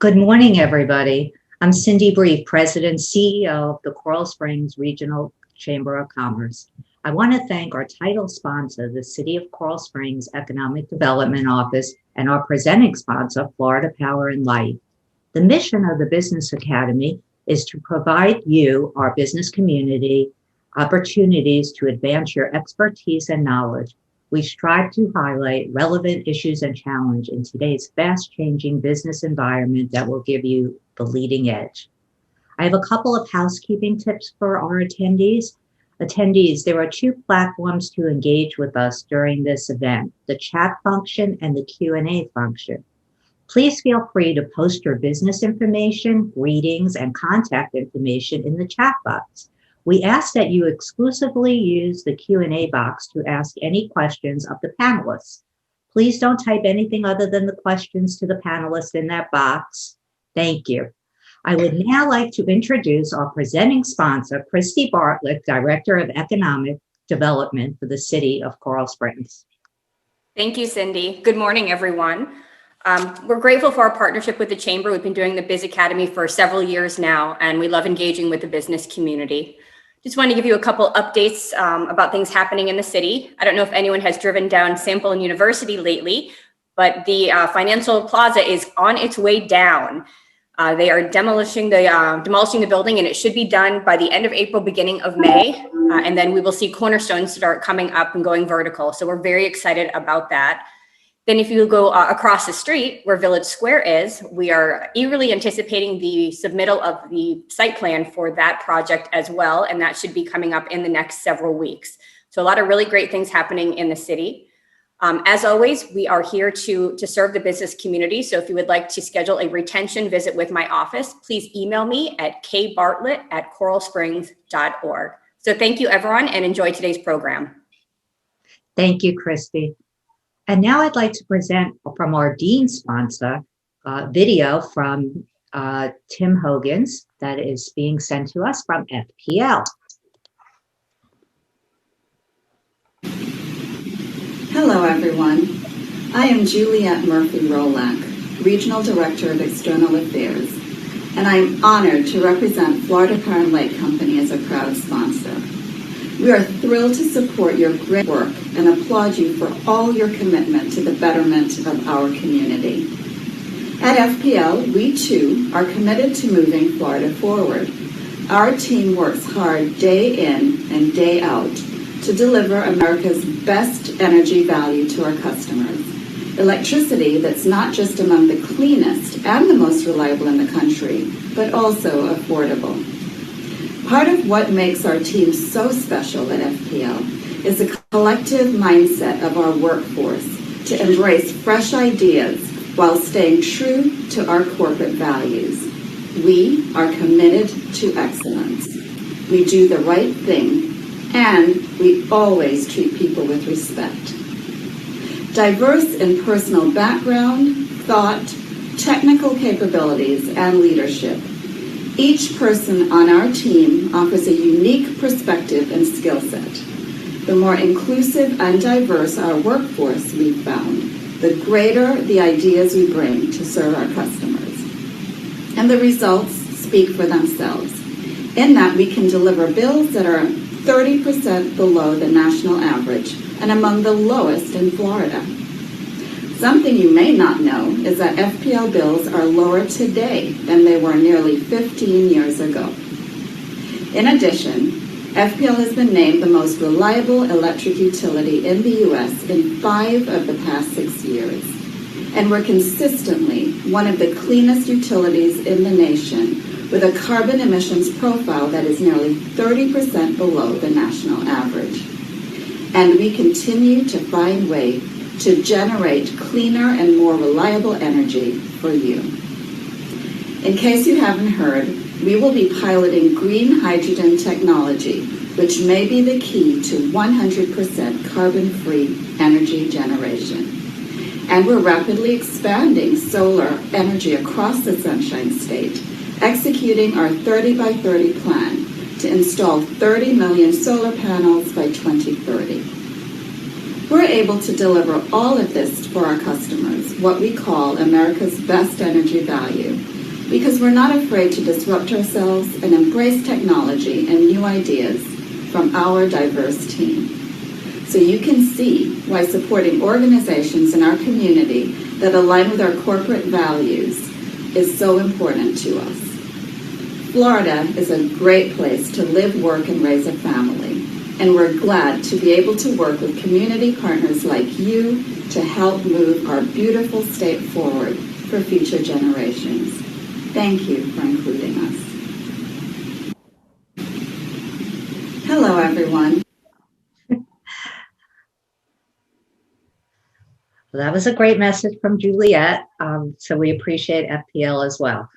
Good morning, everybody. I'm Cindy Brief, President CEO of the Coral Springs Regional Chamber of Commerce. I want to thank our title sponsor, the City of Coral Springs Economic Development Office, and our presenting sponsor, Florida Power and Light. The mission of the Business Academy is to provide you, our business community, opportunities to advance your expertise and knowledge. We strive to highlight relevant issues and challenges in today's fast-changing business environment that will give you the leading edge. I have a couple of housekeeping tips for our attendees. There are two platforms to engage with us during this event, the chat function and the Q&A function. Please feel free to post your business information, greetings, and contact information in the chat box. We ask that you exclusively use the Q&A box to ask any questions of the panelists. Please don't type anything other than the questions to the panelists in that box. Thank you. I would now like to introduce our presenting sponsor, Christy Bartlett, Director of Economic Development for the City of Coral Springs. Thank you, Cindy. Good morning, everyone. We're grateful for our partnership with the Chamber. We've been doing the Biz Academy for several years now, and we love engaging with the business community. Just want to give you a couple updates about things happening in the city. I don't know if anyone has driven down Sample and University lately, but the Financial Plaza is on its way down. They are demolishing the building, and it should be done by the end of April, beginning of May. And then we will see cornerstones start coming up and going vertical. So we're very excited about that. Then if you go across the street where Village Square is, we are eagerly anticipating the submittal of the site plan for that project as well. And that should be coming up in the next several weeks. So a lot of really great things happening in the city. As always, we are here to serve the business community. So if you would like to schedule a retention visit with my office, please email me at kbartlett@coralsprings.org. So thank you, everyone, and enjoy today's program. Thank you, Christy. And now I'd like to present from our Dean sponsor, video from Tim Hogan's that is being sent to us from FPL. Hello, everyone. I am Juliette Murphy-Rolack, Regional Director of External Affairs, and I'm honored to represent Florida Power and Light Company as a proud sponsor. We are thrilled to support your great work and applaud you for all your commitment to the betterment of our community. At FPL, we too are committed to moving Florida forward. Our team works hard day in and day out to deliver America's best energy value to our customers. Electricity that's not just among the cleanest and the most reliable in the country, but also affordable. Part of what makes our team so special at FPL is the collective mindset of our workforce to embrace fresh ideas while staying true to our corporate values. We are committed to excellence. We do the right thing, and we always treat people with respect. Diverse in personal background, thought, technical capabilities, and leadership, each person on our team offers a unique perspective and skill set. The more inclusive and diverse our workforce we've found, the greater the ideas we bring to serve our customers. And the results speak for themselves, in that we can deliver bills that are 30% below the national average and among the lowest in Florida. Something you may not know is that FPL bills are lower today than they were nearly 15 years ago. In addition, FPL has been named the most reliable electric utility in the U.S. in 5 of the past 6 years. And we're consistently one of the cleanest utilities in the nation, with a carbon emissions profile that is nearly 30% below the national average. And we continue to find ways to generate cleaner and more reliable energy for you. In case you haven't heard, we will be piloting green hydrogen technology, which may be the key to 100% carbon-free energy generation. And we're rapidly expanding solar energy across the Sunshine State, executing our 30 by 30 plan to install 30 million solar panels by 2030. We're able to deliver all of this for our customers, what we call America's best energy value, because we're not afraid to disrupt ourselves and embrace technology and new ideas from our diverse team. So you can see why supporting organizations in our community that align with our corporate values is so important to us. Florida is a great place to live, work, and raise a family, and we're glad to be able to work with community partners like you to help move our beautiful state forward for future generations. Thank you for including us. Hello, everyone. Well, that was a great message from Juliet. So we appreciate FPL as well.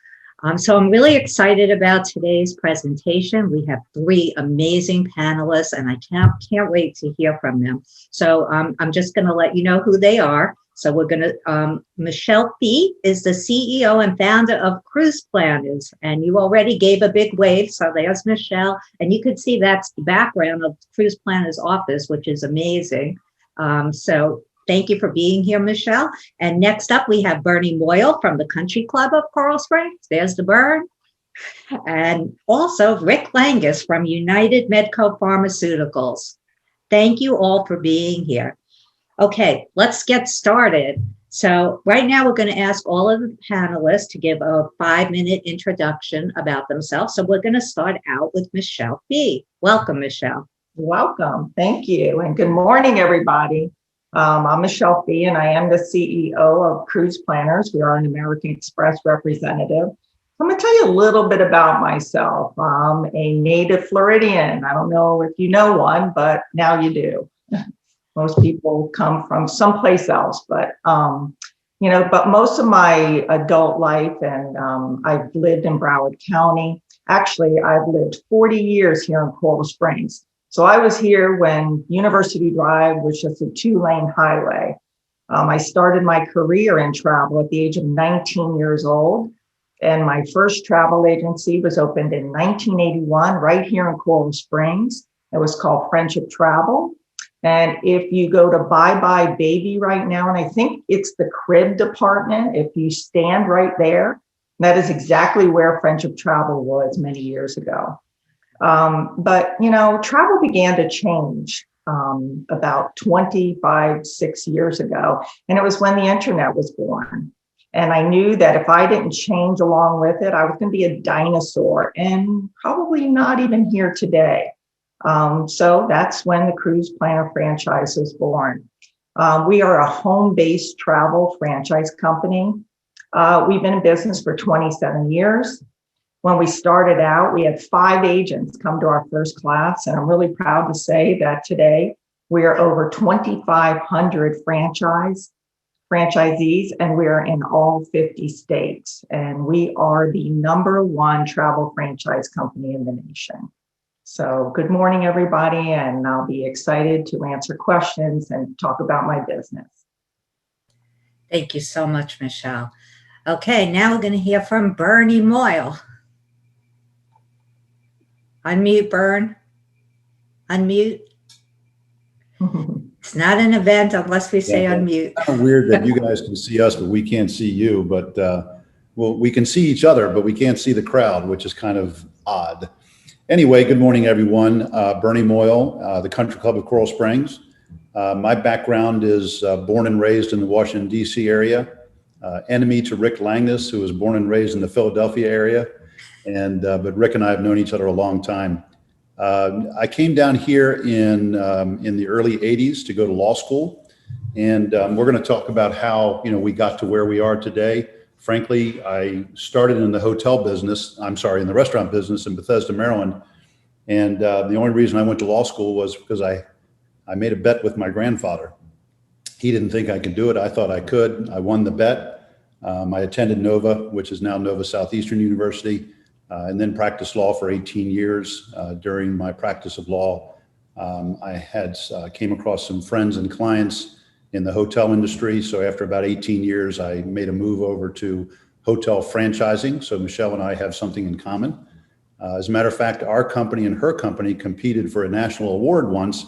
So I'm really excited about today's presentation. We have three amazing panelists, and I can't wait to hear from them. So I'm just going to let you know who they are. So we're going to, Michelle Fee is the CEO and founder of Cruiseplanners, and you already gave a big wave. So there's Michelle, and you can see that's the background of Cruiseplanners office, which is amazing. So thank you for being here, Michelle. And next up, we have Bernie Moyle from the Country Club of Coral Springs. There's the Bern. And also Rick Langnas from United Medco Pharmaceuticals. Thank you all for being here. Okay, let's get started. So right now, we're going to ask all of the panelists to give a 5-minute introduction about themselves. So we're going to start out with Michelle Fee. Welcome, Michelle. Welcome. Thank you. And good morning, everybody. I'm Michelle Fee, and I am the CEO of Cruiseplanners. We are an American Express representative. I'm going to tell you a little bit about myself. I'm a native Floridian. I don't know if you know one, but now you do. Most people come from someplace else, but but most of my adult life, and I've lived in Broward County. Actually, I've lived 40 years here in Coral Springs. So I was here when University Drive was just a 2-lane highway. I started my career in travel at the age of 19 years old. And my first travel agency was opened in 1981 right here in Coral Springs. It was called Friendship Travel. And if you go to Bye Bye Baby right now, and I think it's the crib department, if you stand right there, that is exactly where Friendship Travel was many years ago. But travel began to change about 6 years ago. And it was when the internet was born. And I knew that if I didn't change along with it, I was going to be a dinosaur and probably not even here today. So that's when the Cruiseplanner franchise was born. We are a home-based travel franchise company. We've been in business for 27 years. When we started out, we had 5 agents come to our first class, and I'm really proud to say that today we are over 2,500 franchisees, and we are in all 50 states. And we are the #1 travel franchise company in the nation. So good morning, everybody, and I'll be excited to answer questions and talk about my business. Thank you so much, Michelle. Okay, now we're going to hear from Bernie Moyle. Unmute, Bern. Unmute. It's not an event unless we say unmute. It's kind of weird that you guys can see us, but we can't see you. But we can see each other, but we can't see the crowd, which is kind of odd. Anyway, good morning, everyone. Bernie Moyle, the Country Club of Coral Springs. My background is born and raised in the Washington, D.C. area. Enemy to Rick Langnas, who was born and raised in the Philadelphia area. But Rick and I have known each other a long time. I came down here in the early 80s to go to law school. And we're going to talk about how, we got to where we are today. Frankly, I started in the in the restaurant business in Bethesda, Maryland. And the only reason I went to law school was because I made a bet with my grandfather. He didn't think I could do it. I thought I could. I won the bet. I attended Nova, which is now Nova Southeastern University. And then practiced law for 18 years. During my practice of law, I came across some friends and clients in the hotel industry. So after about 18 years, I made a move over to hotel franchising. So Michelle and I have something in common. As a matter of fact, our company and her company competed for a national award once,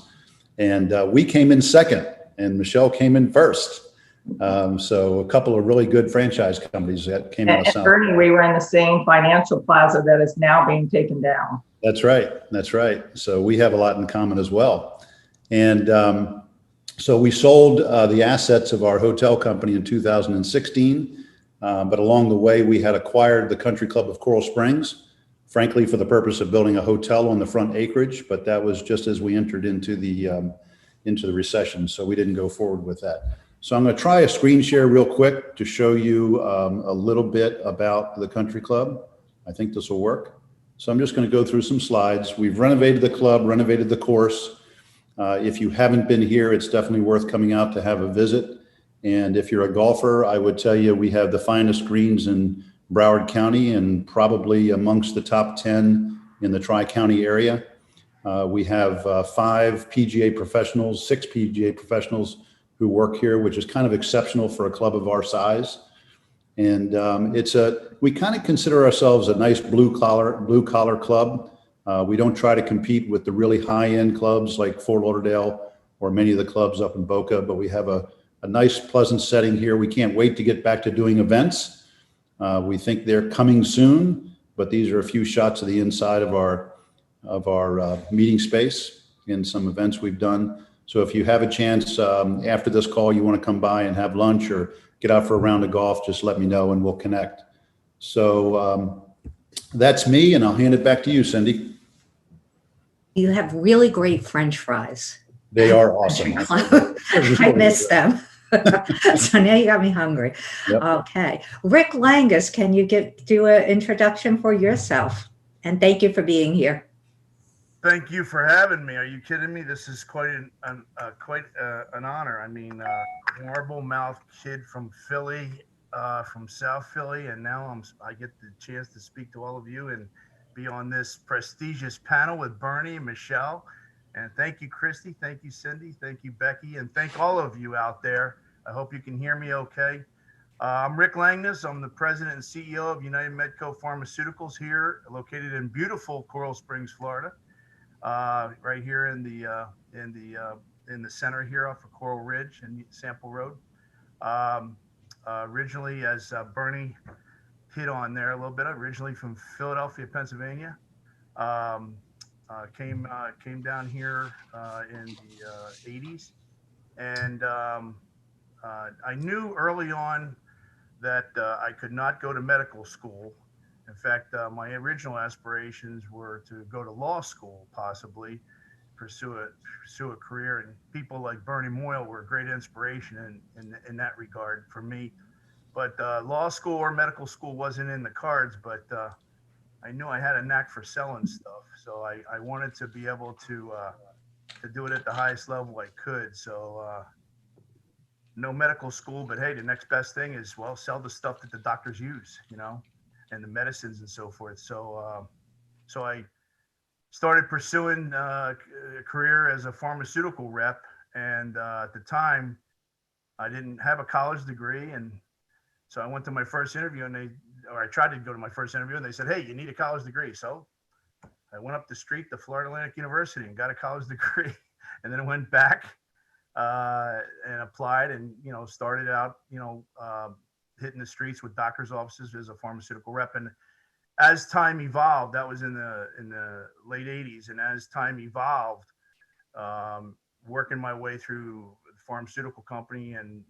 and we came in second, and Michelle came in first. So a couple of really good franchise companies that came out of And South. Bernie, we were in the same financial plaza that is now being taken down. That's right. That's right. So we have a lot in common as well. And so we sold the assets of our hotel company in 2016. But along the way, we had acquired the Country Club of Coral Springs, frankly, for the purpose of building a hotel on the front acreage. But that was just as we entered into the recession. So we didn't go forward with that. So I'm going to try a screen share real quick to show you a little bit about the Country Club. I think this will work. So I'm just going to go through some slides. We've renovated the club, renovated the course. If you haven't been here, it's definitely worth coming out to have a visit. And if you're a golfer, I would tell you we have the finest greens in Broward County and probably amongst the top 10 in the Tri-County area. We have 5 PGA professionals, 6 PGA professionals who work here, which is kind of exceptional for a club of our size. And we kind of consider ourselves a nice blue collar club. We don't try to compete with the really high end clubs like Fort Lauderdale or many of the clubs up in Boca, but we have a nice pleasant setting here. We can't wait to get back to doing events. We think they're coming soon, but these are a few shots of the inside of our meeting space in some events we've done. So if you have a chance after this call, you want to come by and have lunch or get out for a round of golf, just let me know and we'll connect. So that's me, and I'll hand it back to you, Cindy. You have really great French fries. They are awesome. I miss them. So now you got me hungry. Yep. Okay. Rick Langnas, can you do an introduction for yourself? And thank you for being here. Thank you for having me. Are you kidding me? This is quite an honor. I mean, marble mouth kid from Philly, from South Philly, and now I get the chance to speak to all of you and be on this prestigious panel with Bernie and Michelle. And thank you, Christy. Thank you, Cindy. Thank you, Becky. And thank all of you out there. I hope you can hear me okay. I'm Rick Langnas. I'm the president and CEO of United Medco Pharmaceuticals here, located in beautiful Coral Springs, Florida. Right here in the center here off of Coral Ridge and Sample Road. Originally, as Bernie hit on there a little bit, originally from Philadelphia, Pennsylvania. Came down here in the 80s, and I knew early on that I could not go to medical school. In fact, my original aspirations were to go to law school, possibly pursue a career. And people like Bernie Moyle were a great inspiration in that regard for me. But law school or medical school wasn't in the cards. But I knew I had a knack for selling stuff, so I wanted to be able to do it at the highest level I could. So no medical school, but hey, the next best thing is, well, sell the stuff that the doctors use, and the medicines and so forth. So I started pursuing a career as a pharmaceutical rep. And at the time, I didn't have a college degree. And so I went to my first interview I tried to go to my first interview, and they said, hey, you need a college degree. So I went up the street to Florida Atlantic University and got a college degree. And then I went back and applied and, started out, hitting the streets with doctors' offices as a pharmaceutical rep. And as time evolved, that was in the late 80s. And as time evolved, working my way through the pharmaceutical company and,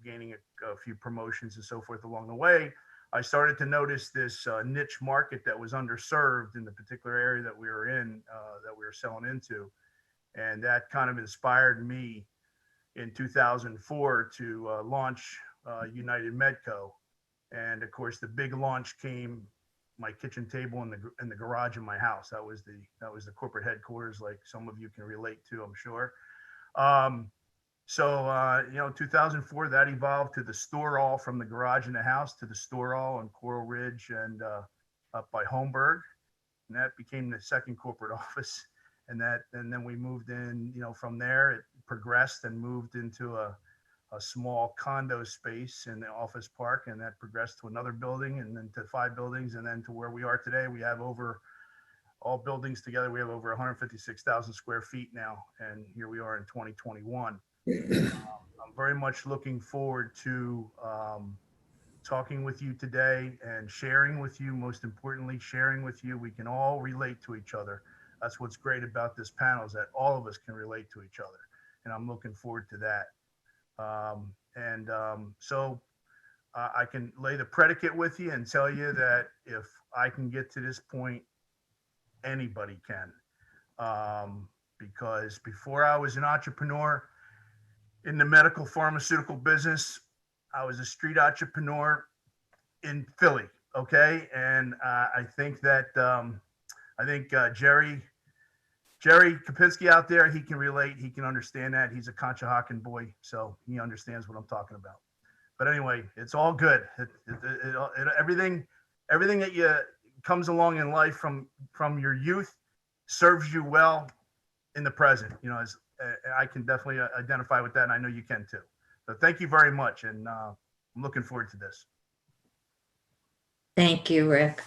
gaining a few promotions and so forth along the way, I started to notice this niche market that was underserved in the particular area that we were in, that we were selling into. And that kind of inspired me in 2004 to launch United Medco. And of course, the big launch came my kitchen table in the garage of my house. That was the corporate headquarters, like some of you can relate to, I'm sure. So 2004, that evolved to the store all from the garage in the house to the store all on Coral Ridge and up by Holmberg. And that became the second corporate office. And then we moved in, from there, it progressed and moved into a small condo space in the office park. And that progressed to another building and then to 5 buildings. And then to where we are today, we have over all buildings together, we have over 156,000 square feet now, and here we are in 2021. I'm very much looking forward to talking with you today and sharing with you, most importantly, sharing with you. We can all relate to each other. That's what's great about this panel, is that all of us can relate to each other. And I'm looking forward to that. So I can lay the predicate with you and tell you that if I can get to this point, anybody can. Because before I was an entrepreneur in the medical pharmaceutical business, I was a street entrepreneur in Philly. Okay. And I think that Jerry Kapinski out there, he can relate. He can understand that. He's a Conshohocken boy, so he understands what I'm talking about. But anyway, it's all good. Everything that comes along in life from your youth serves you well in the present. You know, I can definitely identify with that, and I know you can too. So thank you very much, and I'm looking forward to this. Thank you, Rick.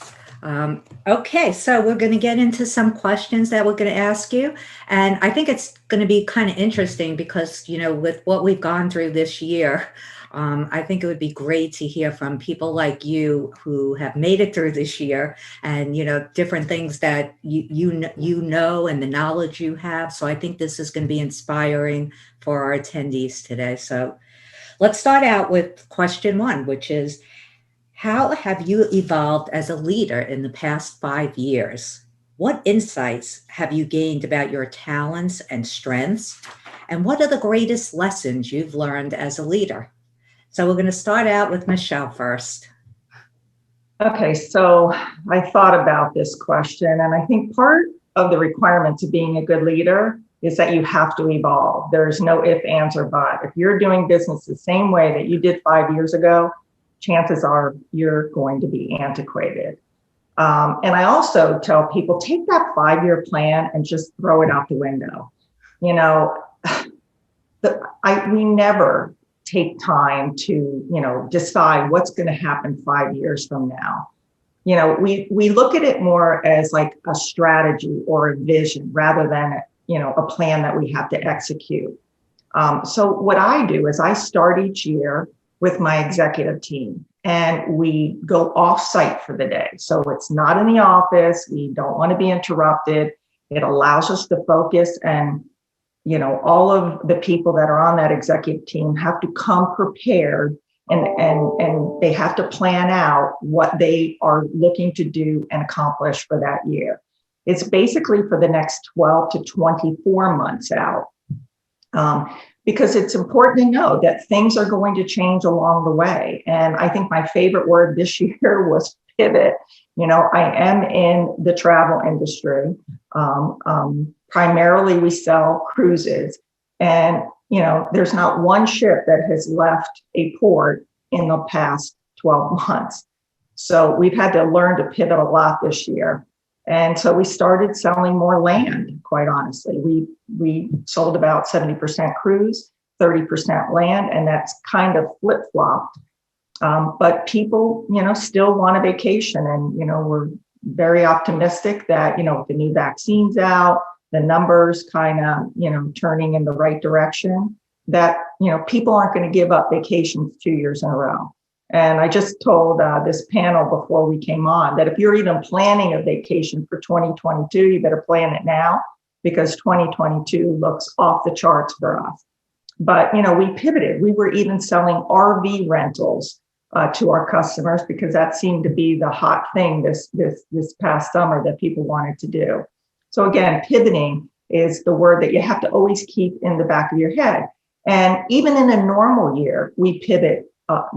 Okay, so we're going to get into some questions that we're going to ask you. And I think it's going to be kind of interesting because, you know, with what we've gone through this year, I think it would be great to hear from people like you who have made it through this year and, you know, different things that you know and the knowledge you have. So I think this is going to be inspiring for our attendees today. So let's start out with question one, which is, how have you evolved as a leader in the past 5 years? What insights have you gained about your talents and strengths? And what are the greatest lessons you've learned as a leader? So we're going to start out with Michelle first. Okay, so I thought about this question, and I think part of the requirement to being a good leader is that you have to evolve. There's no if, ands, or but. If you're doing business the same way that you did 5 years ago, chances are you're going to be antiquated. And I also tell people, take that 5-year plan and just throw it out the window. You know, we never take time to, you know, decide what's going to happen 5 years from now. You know, we look at it more as like a strategy or a vision rather than, you know, a plan that we have to execute. So what I do is I start each year with my executive team, and we go off site for the day. So it's not in the office. We don't want to be interrupted. It allows us to focus, and, you know, all of the people that are on that executive team have to come prepared, and they have to plan out what they are looking to do and accomplish for that year. It's basically for the next 12 to 24 months out. Because it's important to know that things are going to change along the way. And I think my favorite word this year was pivot. You know, I am in the travel industry. Primarily, we sell cruises. And, you know, there's not one ship that has left a port in the past 12 months. So we've had to learn to pivot a lot this year. And so we started selling more land, quite honestly. We sold about 70% cruise, 30% land, and that's kind of flip-flopped. But people, you know, still want a vacation. And, you know, we're very optimistic that, you know, with the new vaccines out, the numbers kind of, you know, turning in the right direction, that, you know, people aren't going to give up vacations 2 years in a row. And I just told this panel before we came on that if you're even planning a vacation for 2022, you better plan it now, because 2022 looks off the charts for us. But, you know, we pivoted. We were even selling RV rentals to our customers because that seemed to be the hot thing this past summer that people wanted to do. So again, pivoting is the word that you have to always keep in the back of your head. And even in a normal year, we pivot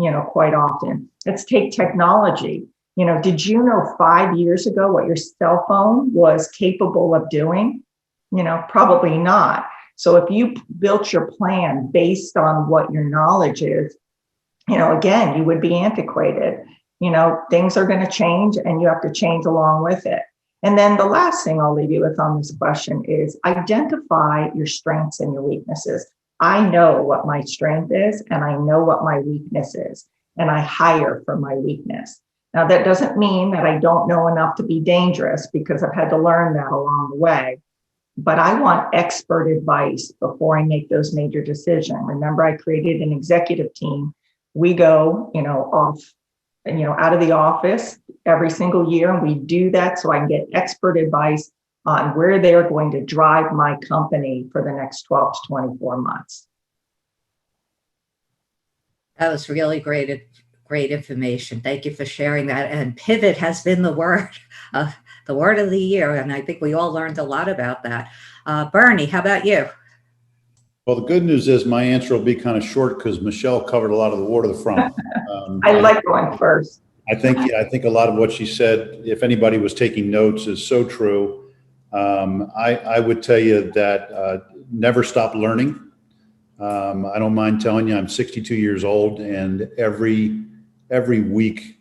you know, quite often. Let's take technology. You know, did you know 5 years ago what your cell phone was capable of doing? You know, probably not. So if you built your plan based on what your knowledge is, you know, again, you would be antiquated. You know, things are going to change and you have to change along with it. And then the last thing I'll leave you with on this question is identify your strengths and your weaknesses. I know what my strength is and I know what my weakness is, and I hire for my weakness. Now, that doesn't mean that I don't know enough to be dangerous, because I've had to learn that along the way. But I want expert advice before I make those major decisions. Remember, I created an executive team. We go, out of the office every single year, and we do that so I can get expert advice on where they're going to drive my company for the next 12 to 24 months. That was really great information. Thank you for sharing that. And pivot has been the word of the year. And I think we all learned a lot about that. Bernie, how about you? Well, the good news is my answer will be kind of short because Michelle covered a lot of the waterfront. I like going first. I think a lot of what she said, if anybody was taking notes, is so true. I would tell you that never stop learning. I don't mind telling you, I'm 62 years old, and every week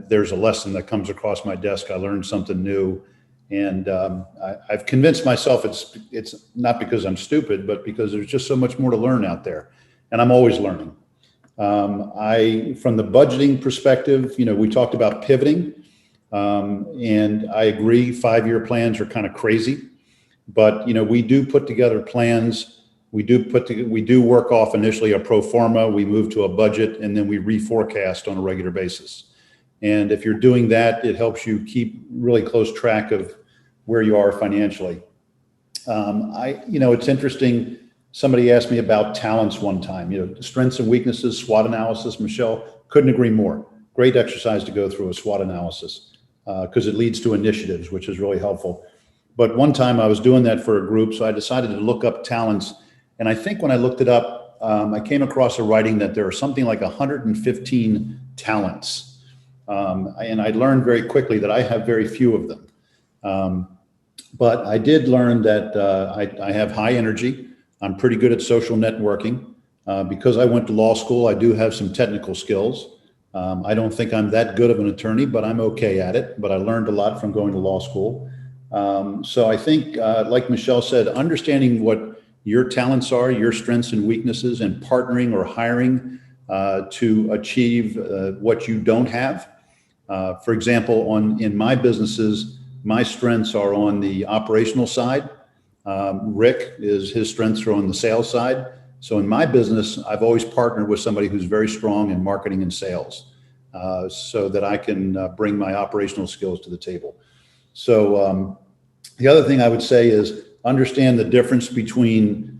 there's a lesson that comes across my desk. I learned something new, and I've convinced myself it's not because I'm stupid, but because there's just so much more to learn out there, and I'm always learning. From the budgeting perspective, we talked about pivoting, and I agree 5-year plans are kind of crazy, but we do put together plans. We do work off initially a pro forma, we move to a budget, and then we reforecast on a regular basis. And if you're doing that, it helps you keep really close track of where you are financially. It's interesting. Somebody asked me about talents one time, strengths and weaknesses, SWOT analysis. Michelle, couldn't agree more. Great exercise to go through a SWOT analysis because it leads to initiatives, which is really helpful. But one time I was doing that for a group, so I decided to look up talents. And I think when I looked it up, I came across a writing that there are something like 115 talents. And I learned very quickly that I have very few of them. But I did learn that I have high energy. I'm pretty good at social networking. Because I went to law school, I do have some technical skills. I don't think I'm that good of an attorney, but I'm okay at it. But I learned a lot from going to law school. So I think, like Michelle said, understanding what your talents are, your strengths and weaknesses, and partnering or hiring to achieve what you don't have. For example, in my businesses, my strengths are on the operational side. His strengths are on the sales side. So in my business, I've always partnered with somebody who's very strong in marketing and sales so that I can bring my operational skills to the table. So the other thing I would say is understand the difference between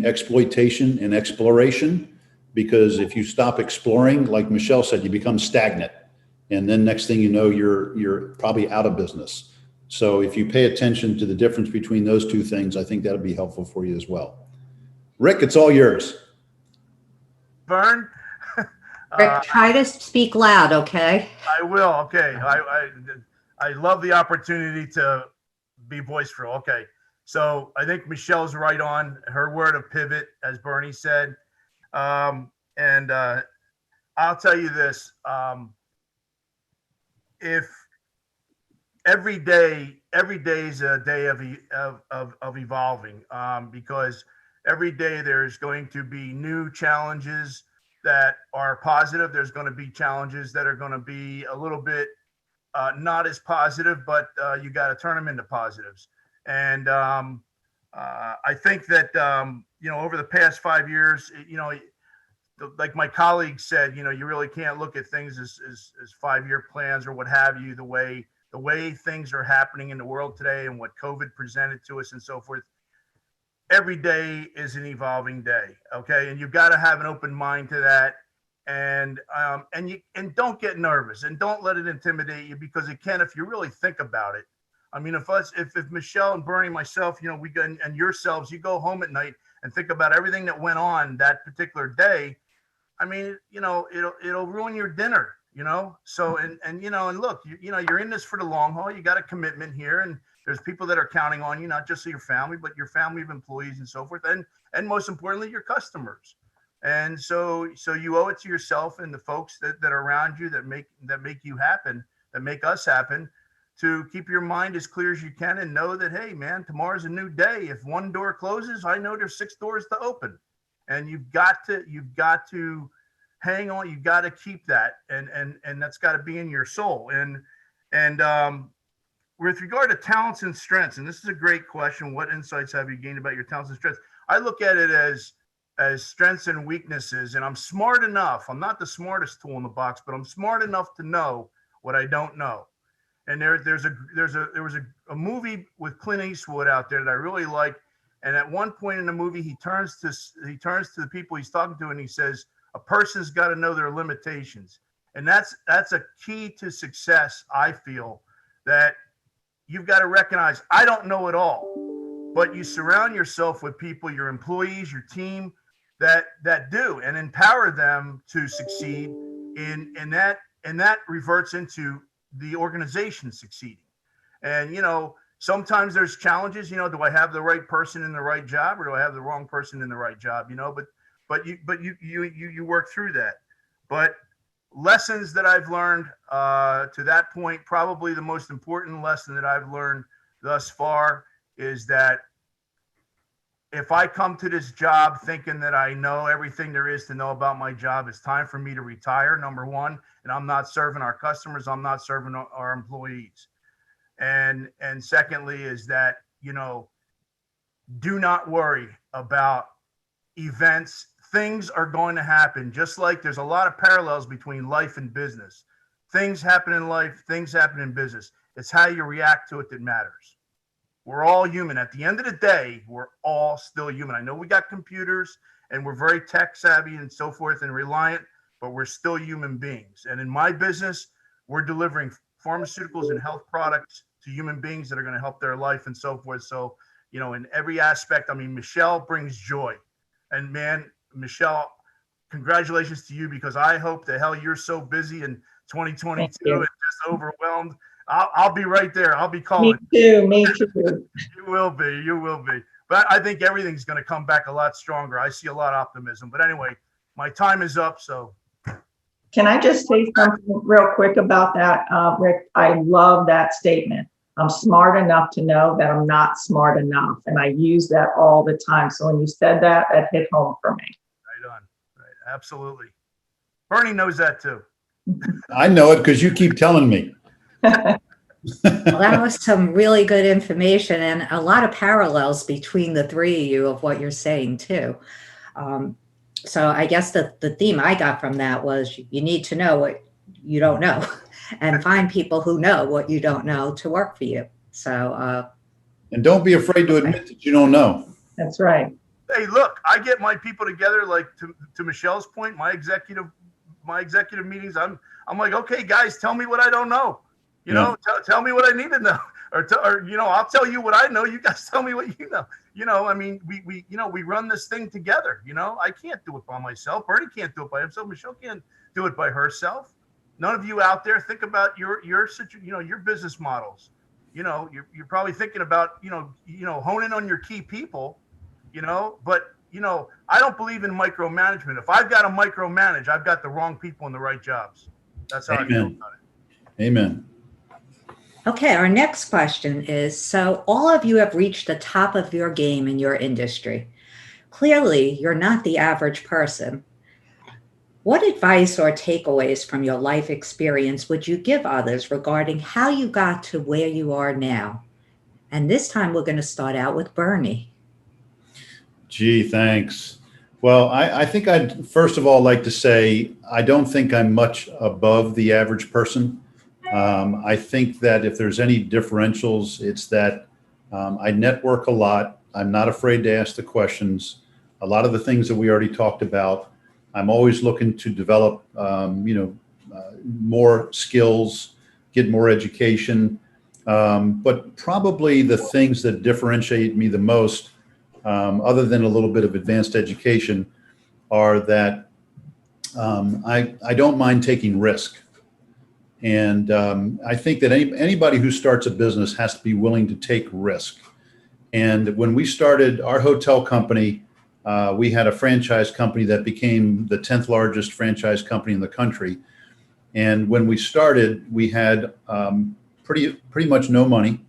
exploitation and exploration, because if you stop exploring, like Michelle said, you become stagnant. And then next thing you know, you're probably out of business. So if you pay attention to the difference between those two things, I think that'll be helpful for you as well. Rick, it's all yours. Vern? Rick, try to speak loud, okay? I will. Okay. I love the opportunity to be voiceful. Okay. So I think Michelle's right on her word of pivot, as Bernie said. And I'll tell you this, if every day is a day of evolving, because every day there's going to be new challenges that are positive. There's going to be challenges that are going to be a little bit not as positive, but you got to turn them into positives. And I think that, over the past 5 years, like my colleague said, you really can't look at things as 5-year plans or what have you, the way things are happening in the world today and what COVID presented to us and so forth. Every day is an evolving day. Okay. And you've got to have an open mind to that. And don't get nervous and don't let it intimidate you, because it can, if you really think about it. I mean, if Michelle and Bernie, myself, we go, and yourselves, you go home at night and think about everything that went on that particular day. I mean, it'll ruin your dinner, So, and look, you're in this for the long haul. You got a commitment here, and there's people that are counting on you, not just your family, but your family of employees and so forth. And most importantly, your customers. And so you owe it to yourself and the folks that are around you that make you happen, that make us happen, to keep your mind as clear as you can and know that, hey, man, tomorrow's a new day. If one door closes, I know there's 6 doors to open. And you've got to hang on. You got to keep that, and that's got to be in your soul. And with regard to talents and strengths, and this is a great question. What insights have you gained about your talents and strengths? I look at it as strengths and weaknesses, and I'm smart enough. I'm not the smartest tool in the box, but I'm smart enough to know what I don't know. And there was a movie with Clint Eastwood out there that I really like. And at one point in the movie, he turns to the people he's talking to, and he says, "A person's got to know their limitations." And that's a key to success. I feel that you've got to recognize, I don't know it all, but you surround yourself with people, your employees, your team that do, and empower them to succeed and that reverts into the organization succeeding. And, sometimes there's challenges, do I have the right person in the right job, or do I have the wrong person in the right job? But you work through that. But lessons that I've learned to that point, probably the most important lesson that I've learned thus far is that if I come to this job thinking that I know everything there is to know about my job, it's time for me to retire, number one, and I'm not serving our customers, I'm not serving our employees. And secondly is that, do not worry about events. Things are going to happen, just like there's a lot of parallels between life and business. Things happen in life, things happen in business. It's how you react to it that matters. We're all human. At the end of the day, we're all still human. I know we got computers and we're very tech savvy and so forth and reliant, but we're still human beings. And in my business, we're delivering pharmaceuticals and health products to human beings that are going to help their life and so forth. So, in every aspect, Michelle brings joy. And man, Michelle, congratulations to you, because I hope the hell you're so busy in 2022 and just overwhelmed. I'll be right there. I'll be calling. Me too. You will be. But I think everything's going to come back a lot stronger. I see a lot of optimism. But anyway, my time is up. So can I just say something real quick about that, Rick? I love that statement. I'm smart enough to know that I'm not smart enough. And I use that all the time. So when you said that, that hit home for me. Right on. Right. Absolutely. Bernie knows that too. I know it because you keep telling me. Well, that was some really good information and a lot of parallels between the three of you of what you're saying too. So I guess the theme I got from that was you need to know what you don't know and find people who know what you don't know to work for you. So, and don't be afraid to admit that you don't know. That's right. Hey, look, I get my people together, like to Michelle's point, my executive meetings. I'm like, okay, guys, tell me what I don't know. Tell me what I need to know, or I'll tell you what I know. You guys tell me what you know. We run this thing together. I can't do it by myself. Bernie can't do it by himself. Michelle can't do it by herself. None of you out there think about your business models. You're probably thinking about honing on your key people. But I don't believe in micromanagement. If I've got to micromanage, I've got the wrong people in the right jobs. That's how I feel about it. Amen. okay, our next question is, so all of you have reached the top of your game in your industry. Clearly, you're not the average person. What advice or takeaways from your life experience would you give others regarding how you got to where you are now? And this time we're going to start out with Bernie. Gee, thanks. Well, I think I'd first of all like to say I don't think I'm much above the average person. I think that if there's any differentials, it's that I network a lot. I'm not afraid to ask the questions. A lot of the things that we already talked about, I'm always looking to develop, more skills, get more education. But probably the things that differentiate me the most, other than a little bit of advanced education, are that I don't mind taking risk. And I think that anybody who starts a business has to be willing to take risk. And when we started our hotel company, we had a franchise company that became the 10th largest franchise company in the country. And when we started, we had pretty much no money.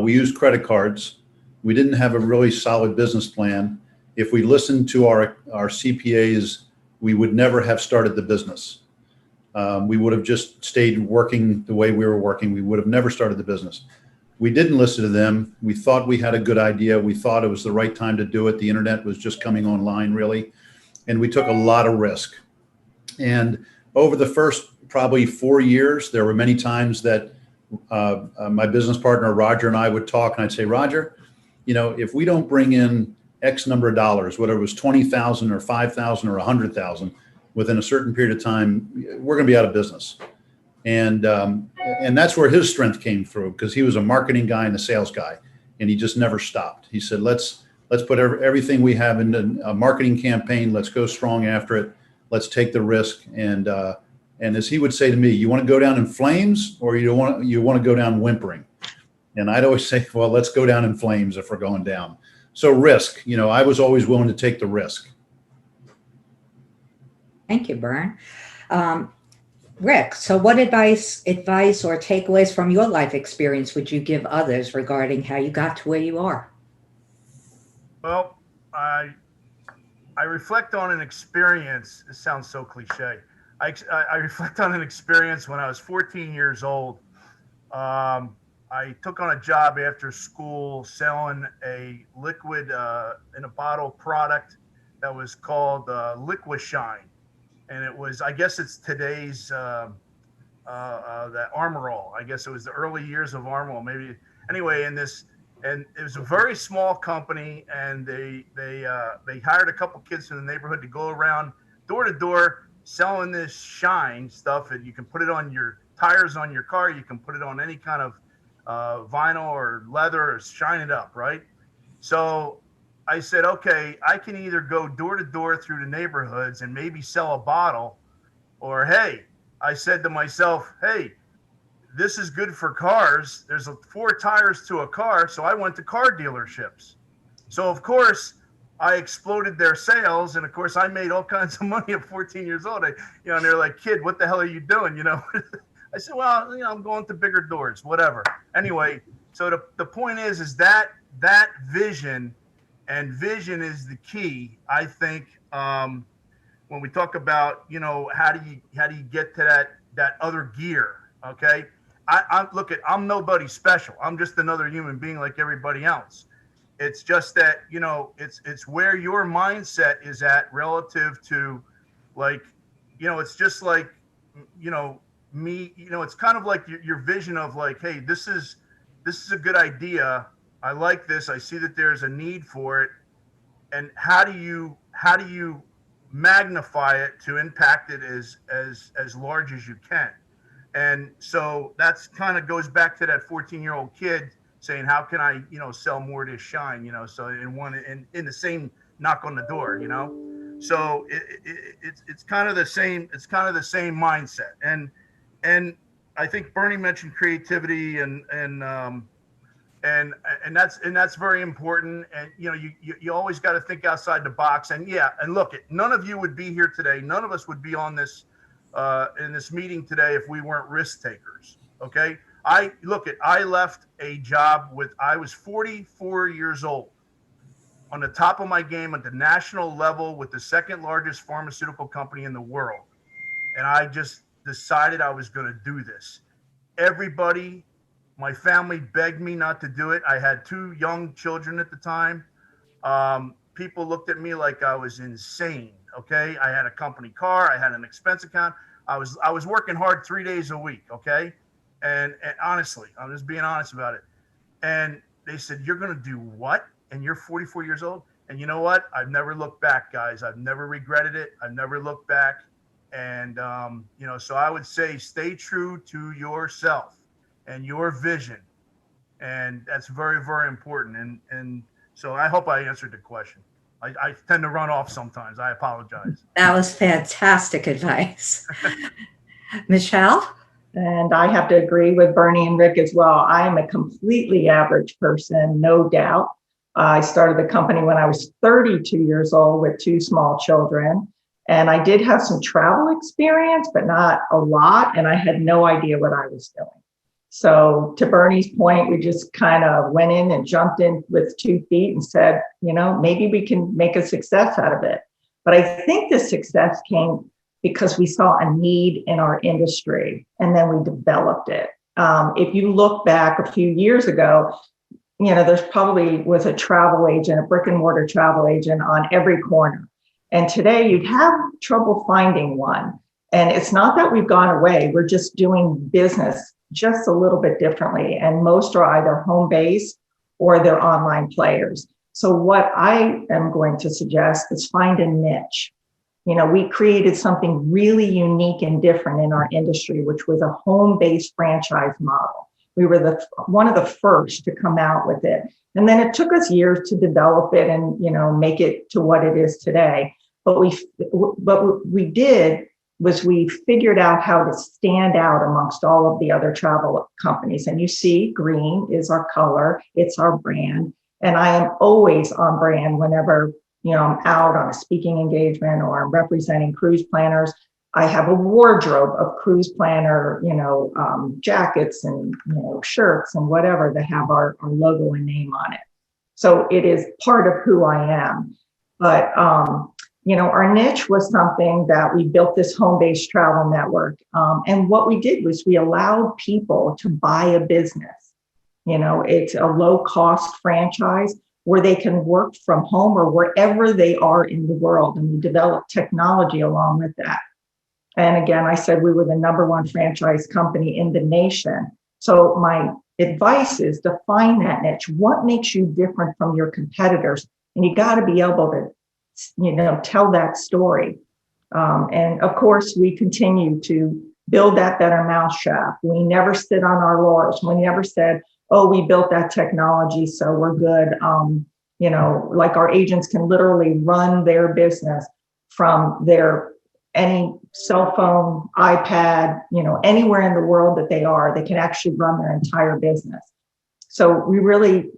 We used credit cards. We didn't have a really solid business plan. If we listened to our CPA's we would never have started the business. We would have just stayed working the way we were working. We would have never started the business. We didn't listen to them. We thought we had a good idea. We thought it was the right time to do it. The internet was just coming online, really. And we took a lot of risk. And over the first probably 4 years, there were many times that my business partner, Roger, and I would talk, and I'd say, Roger, if we don't bring in X number of dollars, whether it was 20,000 or 5,000 or 100,000 within a certain period of time, we're going to be out of business. And that's where his strength came through, because he was a marketing guy and a sales guy, and he just never stopped. He said, let's put everything we have into a marketing campaign. Let's go strong after it. Let's take the risk. And as he would say to me, you want to go down in flames, or you want to go down whimpering? And I'd always say, well, let's go down in flames if we're going down. So risk, I was always willing to take the risk. Thank you, Bern. Rick, so what advice or takeaways from your life experience would you give others regarding how you got to where you are? Well, I reflect on an experience. It sounds so cliche. I reflect on an experience when I was 14 years old. I took on a job after school selling a liquid in a bottle product that was called Liquid Shine. And it was, I guess it's today's that Armor All. I guess it was the early years of Armor All, maybe. Anyway, and it was a very small company, and they hired a couple kids in the neighborhood to go around door to door selling this shine stuff, and you can put it on your tires on your car. You can put it on any kind of vinyl or leather, or shine it up, right? So I said, okay, I can either go door to door through the neighborhoods and maybe sell a bottle, or hey, I said to myself, hey, this is good for cars. There's 4 tires to a car. So I went to car dealerships. So of course I exploded their sales. And of course I made all kinds of money at 14 years old. And they're like, kid, what the hell are you doing? I said, well, I'm going to bigger doors, whatever. Anyway, so the point is that vision, and vision is the key, I think, when we talk about, how do you get to that other gear? Okay. I'm nobody special. I'm just another human being like everybody else. It's just that, it's where your mindset is at relative to, like, it's just like, me, it's kind of like your vision of like, hey, this is a good idea. I like this. I see that there's a need for it. And how do you magnify it to impact it as large as you can? And so that's kind of goes back to that 14-year-old kid saying, how can I, sell more of this shine, so in the same knock on the door, so it's kind of the same, mindset. And I think Bernie mentioned creativity and that's very important. And, you always got to think outside the box. And look, none of you would be here today. None of us would be on this, in this meeting today if we weren't risk takers. Okay. I left a job I was 44 years old, on the top of my game at the national level with the second largest pharmaceutical company in the world. And I just decided I was going to do this. Everybody, my family begged me not to do it. I had 2 young children at the time. People looked at me like I was insane. Okay. I had a company car. I had an expense account. I was working hard 3 days a week. Okay. And honestly, I'm just being honest about it. And they said, you're going to do what? And you're 44 years old. And you know what? I've never looked back, guys. I've never regretted it. I've never looked back. And, so I would say, stay true to yourself and your vision. And that's very, very important. And so I hope I answered the question. I tend to run off sometimes. I apologize. That was fantastic advice. Michelle? And I have to agree with Bernie and Rick as well. I am a completely average person, no doubt. I started the company when I was 32 years old with 2 small children. And I did have some travel experience, but not a lot. And I had no idea what I was doing. So to Bernie's point, we just kind of went in and jumped in with 2 feet and said, maybe we can make a success out of it. But I think the success came because we saw a need in our industry and then we developed it. If you look back a few years ago, there's probably was a travel agent, a brick and mortar travel agent on every corner. And today you'd have trouble finding one. And it's not that we've gone away, we're just doing business just a little bit differently. And most are either home-based or they're online players. So what I am going to suggest is find a niche. We created something really unique and different in our industry, which was a home-based franchise model. We were one of the first to come out with it. And then it took us years to develop it and, make it to what it is today. But what we did was we figured out how to stand out amongst all of the other travel companies. And you see, green is our color, it's our brand. And I am always on brand whenever, I'm out on a speaking engagement or I'm representing Cruiseplanners. I have a wardrobe of Cruiseplanner, jackets and, shirts and whatever that have our logo and name on it. So it is part of who I am. But, our niche was something that we built this home-based travel network. And what we did was we allowed people to buy a business. It's a low-cost franchise where they can work from home or wherever they are in the world. And we developed technology along with that. And again, I said we were the #1 franchise company in the nation. So my advice is to find that niche. What makes you different from your competitors? And you got to be able to, tell that story. And of course, we continue to build that better mousetrap. We never sit on our laurels. We never said, oh, we built that technology, so we're good. Like our agents can literally run their business from any cell phone, iPad, anywhere in the world that they are, they can actually run their entire business. So we really,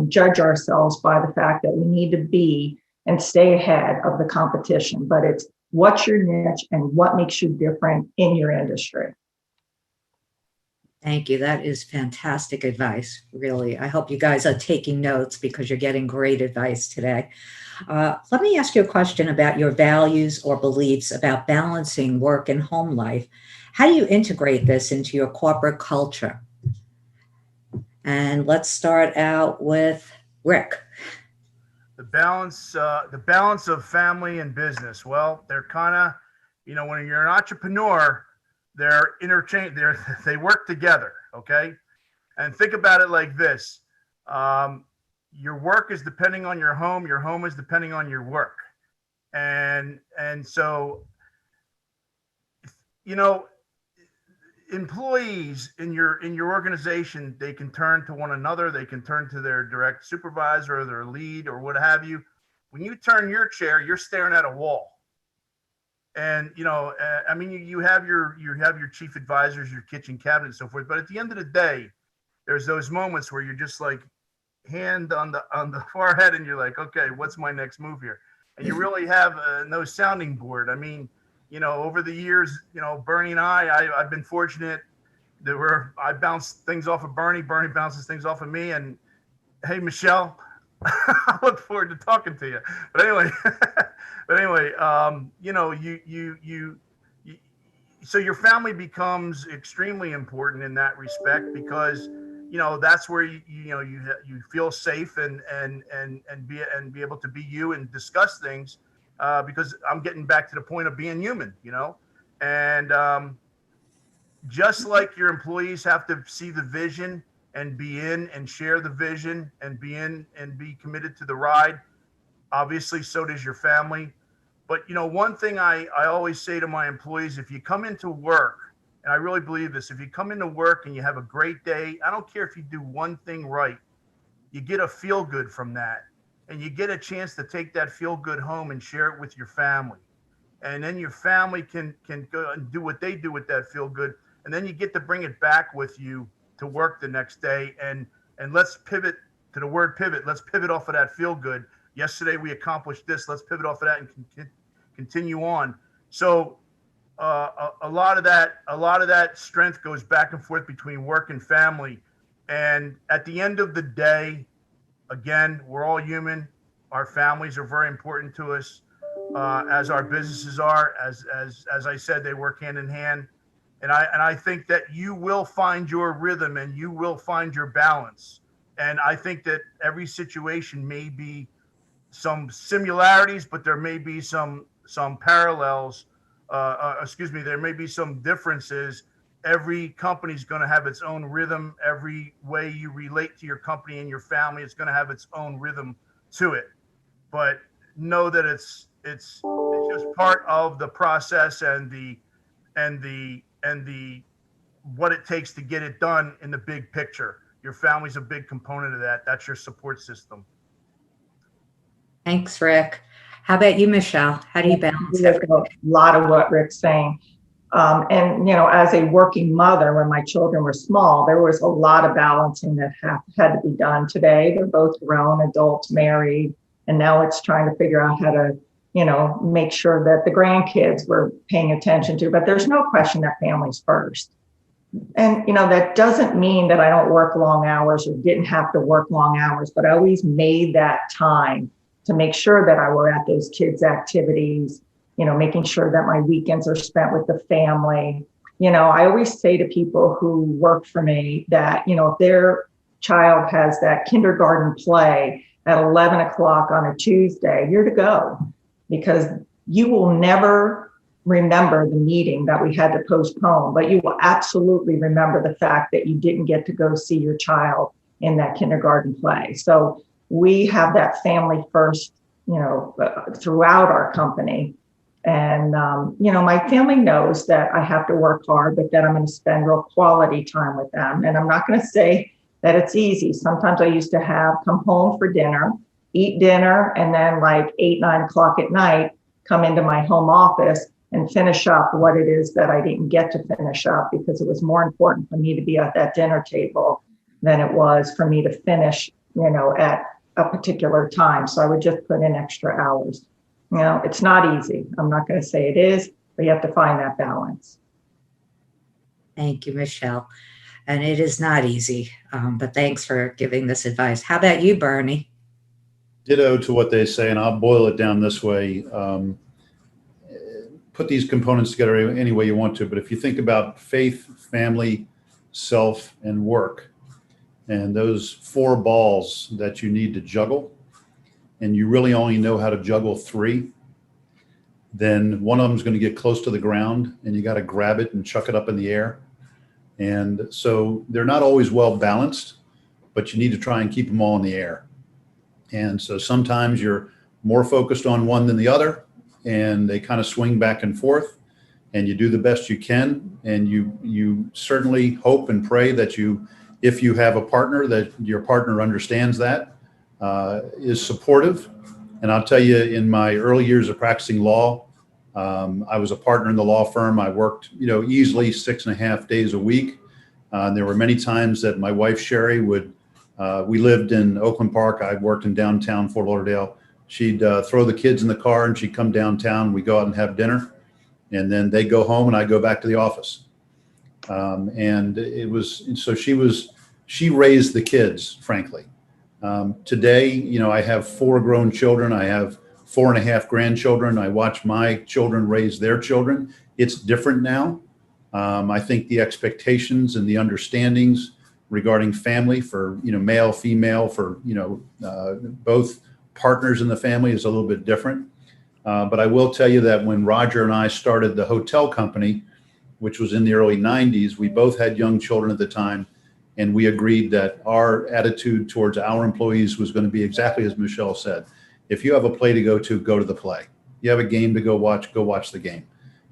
judge ourselves by the fact that we need to be and stay ahead of the competition. But it's what's your niche and what makes you different in your industry. Thank you. That is fantastic advice, really. I hope you guys are taking notes because you're getting great advice today. Let me ask you a question about your values or beliefs about balancing work and home life. How do you integrate this into your corporate culture? And let's start out with Rick. The balance of family and business. Well, they're kind of, when you're an entrepreneur, they're interchange. They work together. Okay, and think about it like this: your work is depending on your home. Your home is depending on your work, and so employees in your organization, they can turn to one another. They can turn to their direct supervisor or their lead or what have you. When you turn your chair, you're staring at a wall. And you have your chief advisors, your kitchen cabinet, and so forth. But at the end of the day, there's those moments where you're just like hand on the forehead, and you're like, okay, what's my next move here? And you really have no sounding board. I mean, over the years, Bernie and I've been fortunate that I bounced things off of Bernie. Bernie bounces things off of me. And hey, Michelle, I look forward to talking to you. But anyway, so your family becomes extremely important in that respect because, that's where you feel safe and be able to be you and discuss things. Because I'm getting back to the point of being human, and just like your employees have to see the vision and be in and share the vision and be in and be committed to the ride, obviously, so does your family. But, one thing I always say to my employees, if you come into work, and I really believe this, if you come into work and you have a great day, I don't care if you do one thing right, you get a feel good from that. And you get a chance to take that feel good home and share it with your family. And then your family can go and do what they do with that feel good. And then you get to bring it back with you to work the next day. And let's pivot to the word pivot. Let's pivot off of that feel good. Yesterday we accomplished this. Let's pivot off of that and continue on. So a lot of that strength goes back and forth between work and family. And at the end of the day, again, we're all human. Our families are very important to us. as our businesses are. As I said, they work hand in hand. And I think that you will find your rhythm and you will find your balance. And I think that every situation may be some similarities, but there may be some parallels. There may be some differences. Every company is going to have its own rhythm. Every way you relate to your company and your family is going to have its own rhythm to it. But know that it's just part of the process and the what it takes to get it done in the big picture. Your family's a big component of that. That's your support system. Thanks, Rick. How about you, Michelle? How do you balance everything? A lot of what Rick's saying. And, as a working mother, when my children were small, there was a lot of balancing that had to be done. Today, they're both grown adults, married, and now it's trying to figure out how to, make sure that the grandkids were paying attention to. But there's no question that family's first. And, that doesn't mean that I don't work long hours or didn't have to work long hours, but I always made that time to make sure that I were at those kids' activities, making sure that my weekends are spent with the family. I always say to people who work for me that, if their child has that kindergarten play at 11 o'clock on a Tuesday, you're to go, because you will never remember the meeting that we had to postpone, but you will absolutely remember the fact that you didn't get to go see your child in that kindergarten play. So we have that family first, throughout our company. And, my family knows that I have to work hard, but that I'm going to spend real quality time with them. And I'm not going to say that it's easy. Sometimes I used to come home for dinner, eat dinner, and then like 8, 9 o'clock at night, come into my home office and finish up what it is that I didn't get to finish up, because it was more important for me to be at that dinner table than it was for me to finish, at a particular time. So I would just put in extra hours. It's not easy. I'm not going to say it is, but you have to find that balance. Thank you, Michelle. And it is not easy, but thanks for giving this advice. How about you, Bernie? Ditto to what they say, and I'll boil it down this way. Put these components together any way you want to, but if you think about faith, family, self, and work, and those 4 balls that you need to juggle, and you really only know how to juggle 3, then one of them is going to get close to the ground and you got to grab it and chuck it up in the air. And so they're not always well balanced, but you need to try and keep them all in the air. And so sometimes you're more focused on one than the other, and they kind of swing back and forth, and you do the best you can. And you certainly hope and pray that if you have a partner, that your partner understands that, is supportive. And I'll tell you, in my early years of practicing law, I was a partner in the law firm. I worked, easily 6.5 days a week. There were many times that my wife, Sherry, we lived in Oakland Park. I worked in downtown Fort Lauderdale. She'd throw the kids in the car and she'd come downtown. We go out and have dinner, and then they go home and I go back to the office. And it was, so she raised the kids, frankly. Today, I have 4 grown children. I have 4.5 grandchildren. I watch my children raise their children. It's different now. I think the expectations and the understandings regarding family for, male, female, for, both partners in the family is a little bit different. But I will tell you that when Roger and I started the hotel company, which was in the early 90s, we both had young children at the time. And we agreed that our attitude towards our employees was going to be exactly as Michelle said. If you have a play to go to the play. You have a game to go watch the game.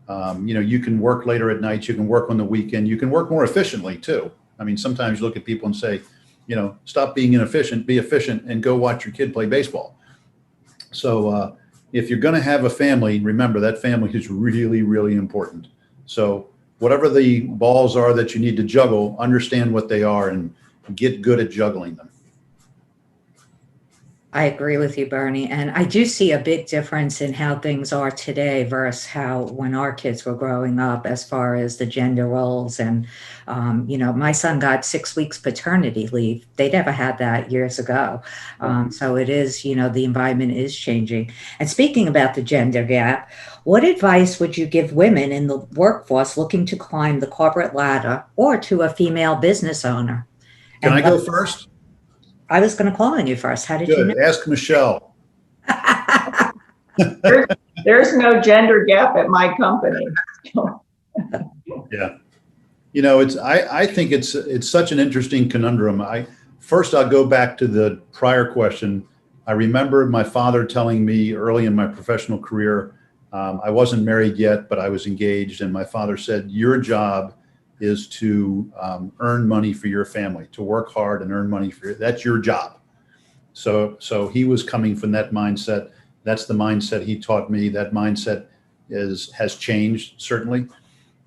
You can work later at night. You can work on the weekend. You can work more efficiently too. I mean, sometimes you look at people and say, stop being inefficient, be efficient, and go watch your kid play baseball. So if you're going to have a family, remember that family is really, really important. So whatever the balls are that you need to juggle, understand what they are and get good at juggling them. I agree with you, Bernie. And I do see a big difference in how things are today versus how when our kids were growing up, as far as the gender roles. And, my son got 6 weeks paternity leave. They never had that years ago. So it is, the environment is changing. And speaking about the gender gap, what advice would you give women in the workforce looking to climb the corporate ladder or to a female business owner? Can And I go first? I was going to call on you first. How did you know? Good. Ask Michelle. There's no gender gap at my company. Yeah. I think it's such an interesting conundrum. I'll go back to the prior question. I remember my father telling me early in my professional career, I wasn't married yet, but I was engaged. And my father said, your job is to earn money for your family, to work hard and earn money that's your job. So he was coming from that mindset. That's the mindset he taught me. That mindset has changed, certainly.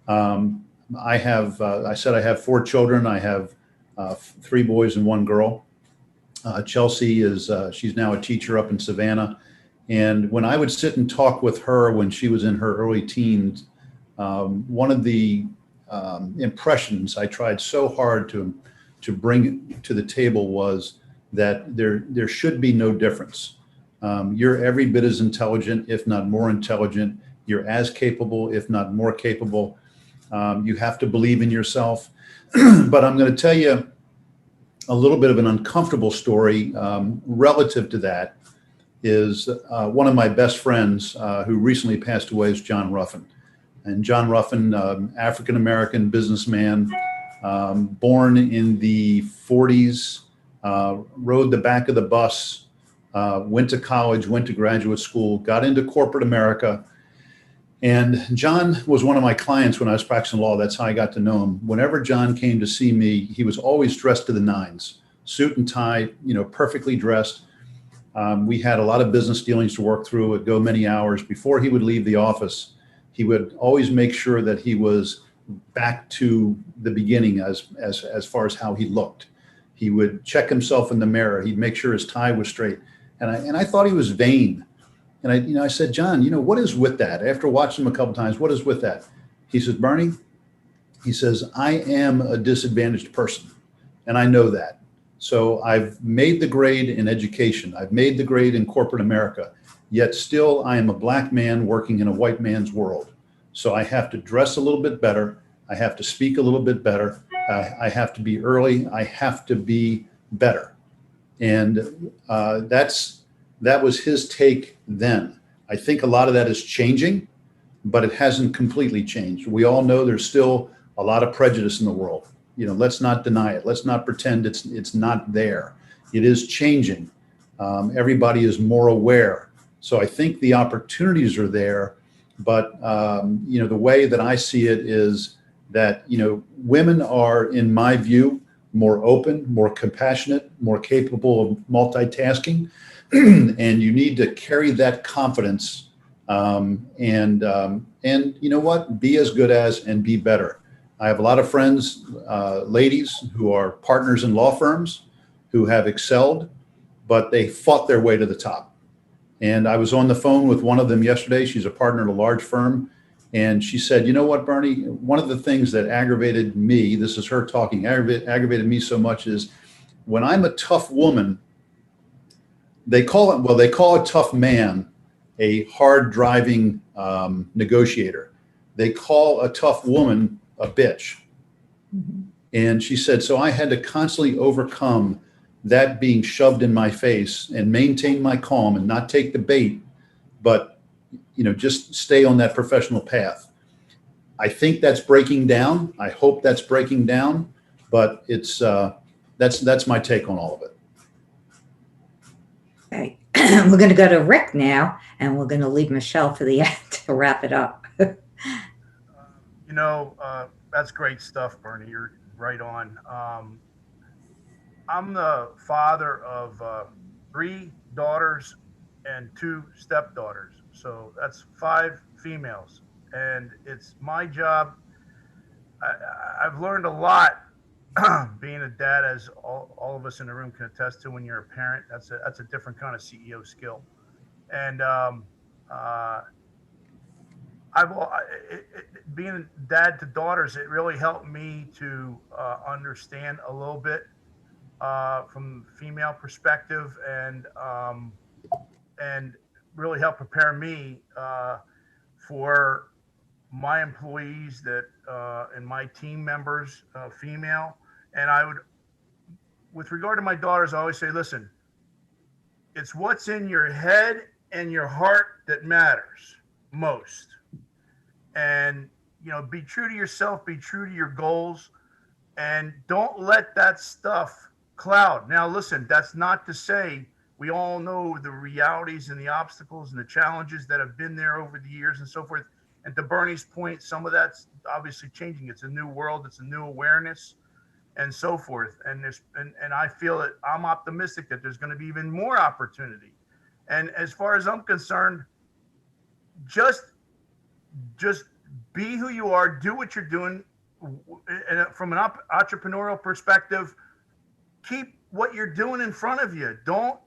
I said I have 4 children. I have 3 boys and 1 girl. Chelsea she's now a teacher up in Savannah. And when I would sit and talk with her when she was in her early teens, one of the impressions I tried so hard to bring to the table was that there should be no difference. You're every bit as intelligent, if not more intelligent. You're as capable, if not more capable. You have to believe in yourself. But I'm going to tell you a little bit of an uncomfortable story relative to that is one of my best friends who recently passed away is John Ruffin. And John Ruffin, African-American businessman, born in the 40s, rode the back of the bus, went to college, went to graduate school, got into corporate America. And John was one of my clients when I was practicing law. That's how I got to know him. Whenever John came to see me, he was always dressed to the nines, suit and tie, perfectly dressed. We had a lot of business dealings to work through. It would go many hours. Before he would leave the office, he would always make sure that he was back to the beginning as far as how he looked. He would check himself in the mirror. He'd make sure his tie was straight. And I thought he was vain. And I said, John, what is with that? After watching him a couple times, what is with that? He says, Bernie, he says, I am a disadvantaged person, and I know that. So I've made the grade in education. I've made the grade in corporate America, yet still I am a black man working in a white man's world. So I have to dress a little bit better. I have to speak a little bit better. I have to be early. I have to be better. And that was his take then. I think a lot of that is changing, but it hasn't completely changed. We all know there's still a lot of prejudice in the world. Let's not deny it. Let's not pretend it's not there. It is changing. Everybody is more aware. So I think the opportunities are there, but the way that I see it is that women are, in my view, more open, more compassionate, more capable of multitasking. And you need to carry that confidence and you know what, be as good as and be better. I have a lot of friends, ladies who are partners in law firms who have excelled, but they fought their way to the top. And I was on the phone with one of them yesterday. She's a partner at a large firm. And she said, you know what, Bernie, one of the things that aggravated me, this is her talking, aggravated me so much is when I'm a tough woman, they call a tough man a hard driving negotiator. They call a tough woman a bitch. Mm-hmm. And she said, so I had to constantly overcome that being shoved in my face and maintain my calm and not take the bait, but just stay on that professional path. I think that's breaking down. I hope that's breaking down, but it's that's my take on all of it. Okay. We're going to go to Rick now, and we're going to leave Michelle for the end to wrap it up. That's great stuff, Bernie. You're right on. I'm the father of 3 daughters and 2 stepdaughters. So that's 5 females. And it's my job. I've learned a lot being a dad, as all of us in the room can attest to, when you're a parent, that's a different kind of CEO skill. And being a dad to daughters, it really helped me to understand a little bit from the female perspective, and really help prepare me for my employees that and my team members, female. And I would, with regard to my daughters, I always say, listen, it's what's in your head and your heart that matters most. And, be true to yourself, be true to your goals, and don't let that stuff cloud. Now, listen, that's not to say we all know the realities and the obstacles and the challenges that have been there over the years and so forth. And to Bernie's point, some of that's obviously changing. It's a new world. It's a new awareness and so forth. And I feel that I'm optimistic that there's going to be even more opportunity. And as far as I'm concerned, just be who you are, do what you're doing. And from an entrepreneurial perspective, keep what you're doing in front of you. Don't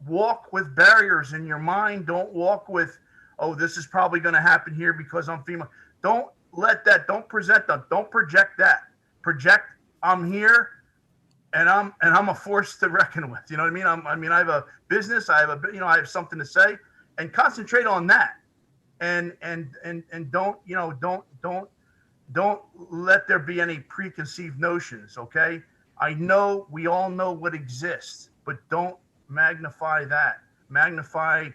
walk with barriers in your mind. Don't walk with, oh, this is probably going to happen here because I'm female. Don't present that. Don't project that. Project, I'm here, and I'm a force to reckon with. You know what I mean? I have a business. I have something to say, and concentrate on that. And don't let there be any preconceived notions. Okay. We all know what exists, but don't magnify that. Magnify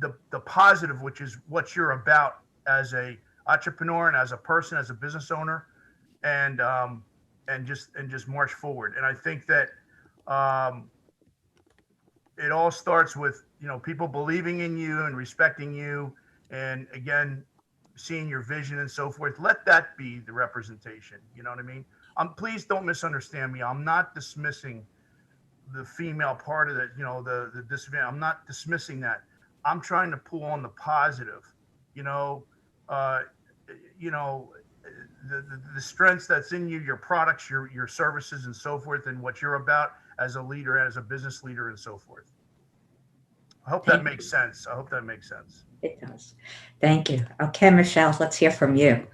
the positive, which is what you're about as a entrepreneur and as a person, as a business owner, and just march forward. And I think that it all starts with, people believing in you and respecting you, and again, seeing your vision and so forth. Let that be the representation. You know what I mean? Please don't misunderstand me. I'm not dismissing the female part of it, the disadvantage. I'm not dismissing that. I'm trying to pull on the positive, the strengths that's in you, your products, your services and so forth, and what you're about as a leader, as a business leader and so forth. I hope that makes sense. It does. Thank you. Okay, Michelle, let's hear from you.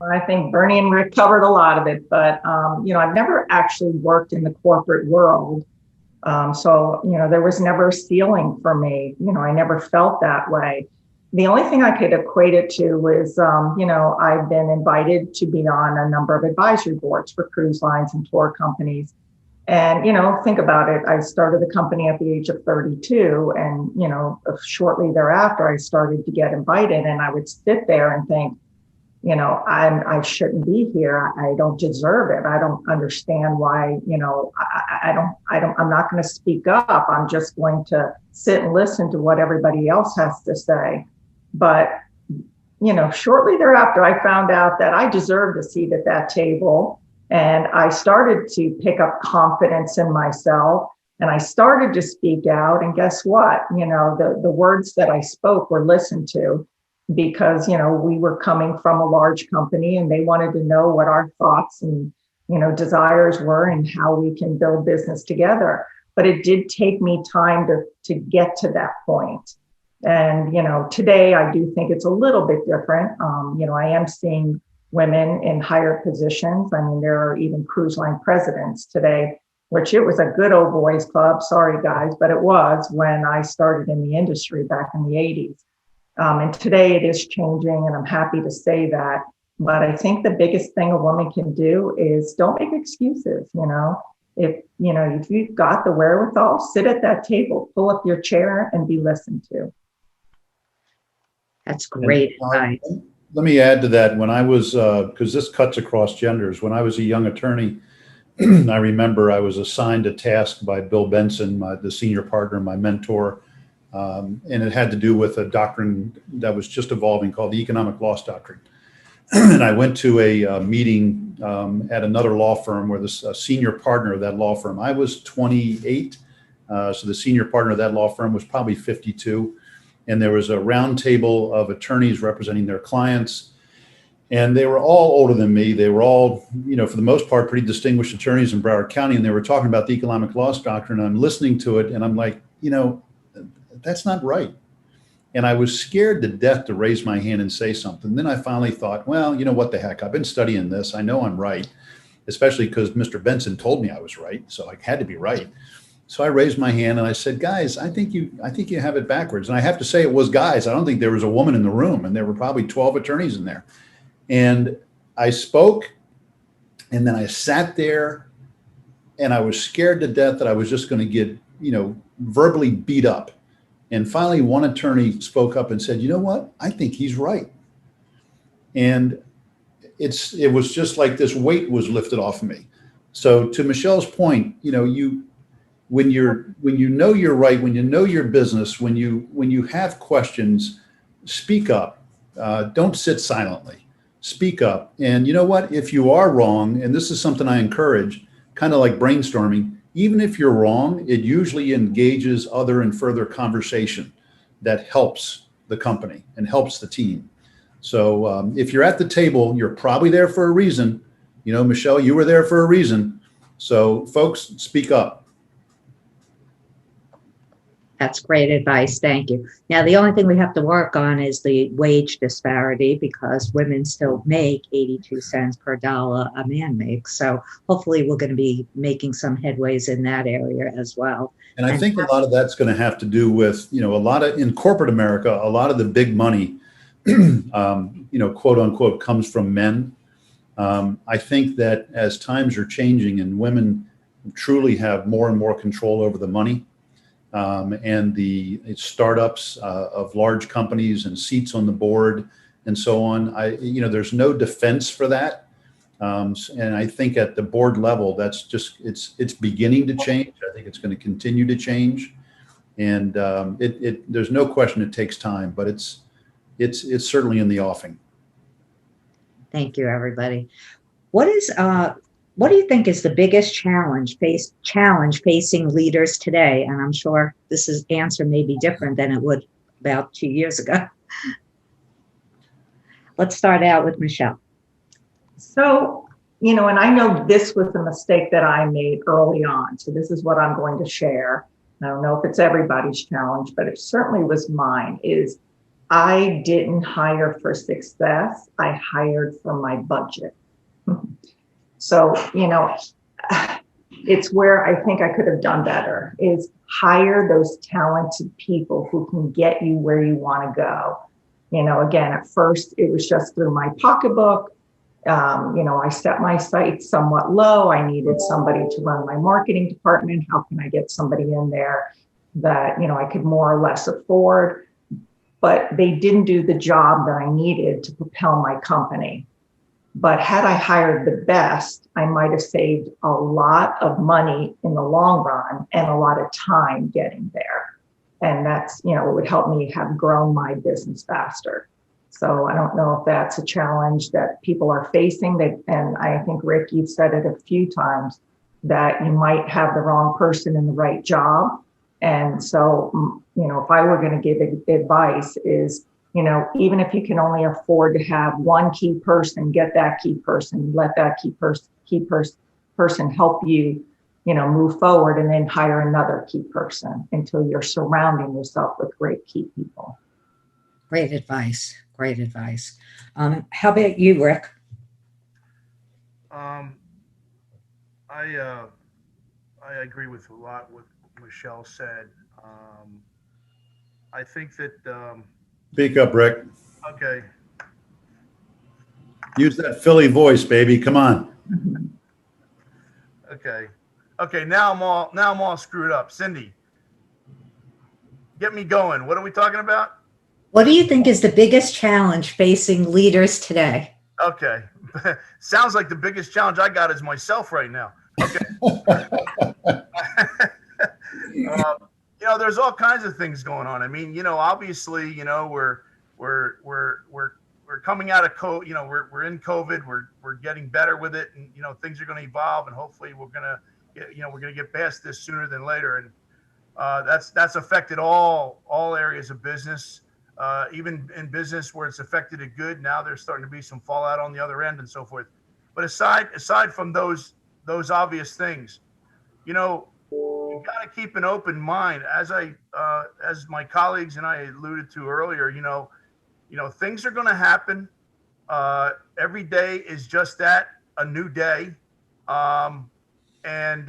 Well, I think Bernie and Rick covered a lot of it, but, I've never actually worked in the corporate world. So, there was never a ceiling for me. I never felt that way. The only thing I could equate it to was, I've been invited to be on a number of advisory boards for cruise lines and tour companies. And, think about it. I started the company at the age of 32. And, shortly thereafter, I started to get invited, and I would sit there and think, I shouldn't be here. I don't deserve it. I don't understand why, I'm not going to speak up. I'm just going to sit and listen to what everybody else has to say. But, shortly thereafter, I found out that I deserved a seat at that table. And I started to pick up confidence in myself, and I started to speak out. And guess what? The words that I spoke were listened to, because, we were coming from a large company, and they wanted to know what our thoughts and, desires were and how we can build business together. But it did take me time to get to that point. And, today I do think it's a little bit different. I am seeing women in higher positions. I mean, there are even cruise line presidents today, which it was a good old boys club. Sorry, guys, but it was when I started in the industry back in the 80s. And today it is changing, and I'm happy to say that. But I think the biggest thing a woman can do is don't make excuses. If you've got the wherewithal, sit at that table, pull up your chair, and be listened to. That's great advice. Let me add to that. When I was, because this cuts across genders, when I was a young attorney, I remember I was assigned a task by Bill Benson, the senior partner, my mentor, and it had to do with a doctrine that was just evolving called the economic loss doctrine. And I went to a meeting at another law firm where the senior partner of that law firm, I was 28, so the senior partner of that law firm was probably 52. And there was a round table of attorneys representing their clients. And they were all older than me. They were all, for the most part, pretty distinguished attorneys in Broward County. And they were talking about the economic loss doctrine. And I'm listening to it and I'm like, that's not right. And I was scared to death to raise my hand and say something. Then I finally thought, well, what the heck? I've been studying this. I know I'm right, especially because Mr. Benson told me I was right. So I had to be right. So I raised my hand and I said, guys, I think you have it backwards. And I have to say it was guys. I don't think there was a woman in the room, and there were probably 12 attorneys in there. And I spoke, and then I sat there and I was scared to death that I was just going to get, verbally beat up. And finally, one attorney spoke up and said, you know what? I think he's right. And it was just like this weight was lifted off of me. So to Michelle's point, when you know you're right, when you know your business, when you have questions, speak up. Don't sit silently. Speak up. And you know what? If you are wrong, and this is something I encourage, kind of like brainstorming, even if you're wrong, it usually engages other and further conversation that helps the company and helps the team. So if you're at the table, you're probably there for a reason. Michelle, you were there for a reason. So folks, speak up. That's great advice. Thank you. Now, the only thing we have to work on is the wage disparity, because women still make 82 cents per dollar a man makes. So hopefully we're going to be making some headways in that area as well. And I think a lot of that's going to have to do with, in corporate America, a lot of the big money, quote unquote, comes from men. I think that as times are changing and women truly have more and more control over the money, and the startups of large companies and seats on the board and so on, there's no defense for that. And I think at the board level, that's just, it's beginning to change. I think it's going to continue to change. And there's no question it takes time, but it's certainly in the offing. Thank you, everybody. What do you think is the biggest challenge facing leaders today? And I'm sure this answer may be different than it would about 2 years ago. Let's start out with Michelle. So, and I know this was a mistake that I made early on. So this is what I'm going to share. I don't know if it's everybody's challenge, but it certainly was mine, is I didn't hire for success. I hired for my budget. So, it's where I think I could have done better, is hire those talented people who can get you where you want to go. Again, at first it was just through my pocketbook. I set my sights somewhat low. I needed somebody to run my marketing department. How can I get somebody in there that, I could more or less afford? But they didn't do the job that I needed to propel my company. But had I hired the best, I might have saved a lot of money in the long run and a lot of time getting there. And that's, it would help me have grown my business faster. So I don't know if that's a challenge that people are facing. And I think, Rick, you've said it a few times, that you might have the wrong person in the right job. And so, if I were going to give advice is, even if you can only afford to have one key person, get that key person, let that key person help you, move forward, and then hire another key person until you're surrounding yourself with great key people. Great advice. Great advice. How about you, Rick? I agree with a lot what Michelle said. I think that. Speak up, Rick. Okay. Use that Philly voice, baby. Come on. Okay. Now I'm all screwed up. Cindy, get me going. What are we talking about? What do you think is the biggest challenge facing leaders today? Okay. Sounds like the biggest challenge I got is myself right now. Okay. There's all kinds of things going on. I mean, obviously, we're coming out of COVID. We're in COVID. We're getting better with it, and things are going to evolve, and hopefully we're going to get past this sooner than later. And that's affected all areas of business. even in business where it's affected it good. Now there's starting to be some fallout on the other end and so forth. But aside from those obvious things, you know, you got to keep an open mind. As my colleagues and I alluded to earlier, you know, things are going to happen. Every day is just that, a new day. And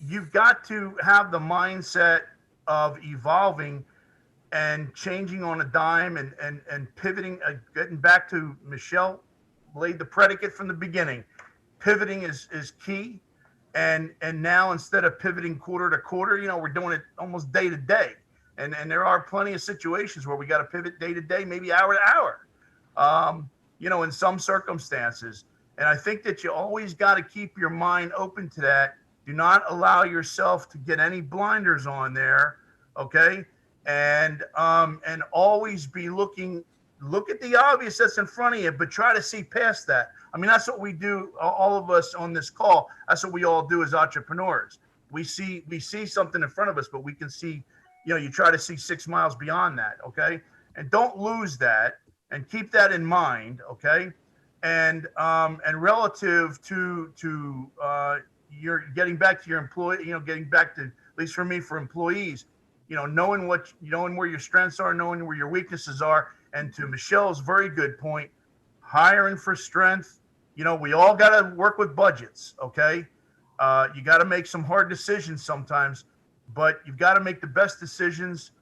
you've got to have the mindset of evolving and changing on a dime and pivoting, getting back to Michelle laid the predicate from the beginning. Pivoting is key. And now instead of pivoting quarter to quarter, you know, we're doing it almost day to day. And there are plenty of situations where we got to pivot day to day, maybe hour to hour, you know, in some circumstances. And I think that you always got to keep your mind open to that. Do not allow yourself to get any blinders on there. Okay. And always be look at the obvious that's in front of you, but try to see past that. I mean, that's what we do, all of us on this call. That's what we all do as entrepreneurs. We see something in front of us, but we can see, you know, you try to see 6 miles beyond that. Okay. And don't lose that and keep that in mind. Okay. And relative to you're getting back to your employee, you know, getting back to, at least for me, for employees, you know, knowing where your strengths are, knowing where your weaknesses are. And to Michelle's very good point, hiring for strength, you know, we all got to work with budgets. Okay. You got to make some hard decisions sometimes, but you've got to make the best decisions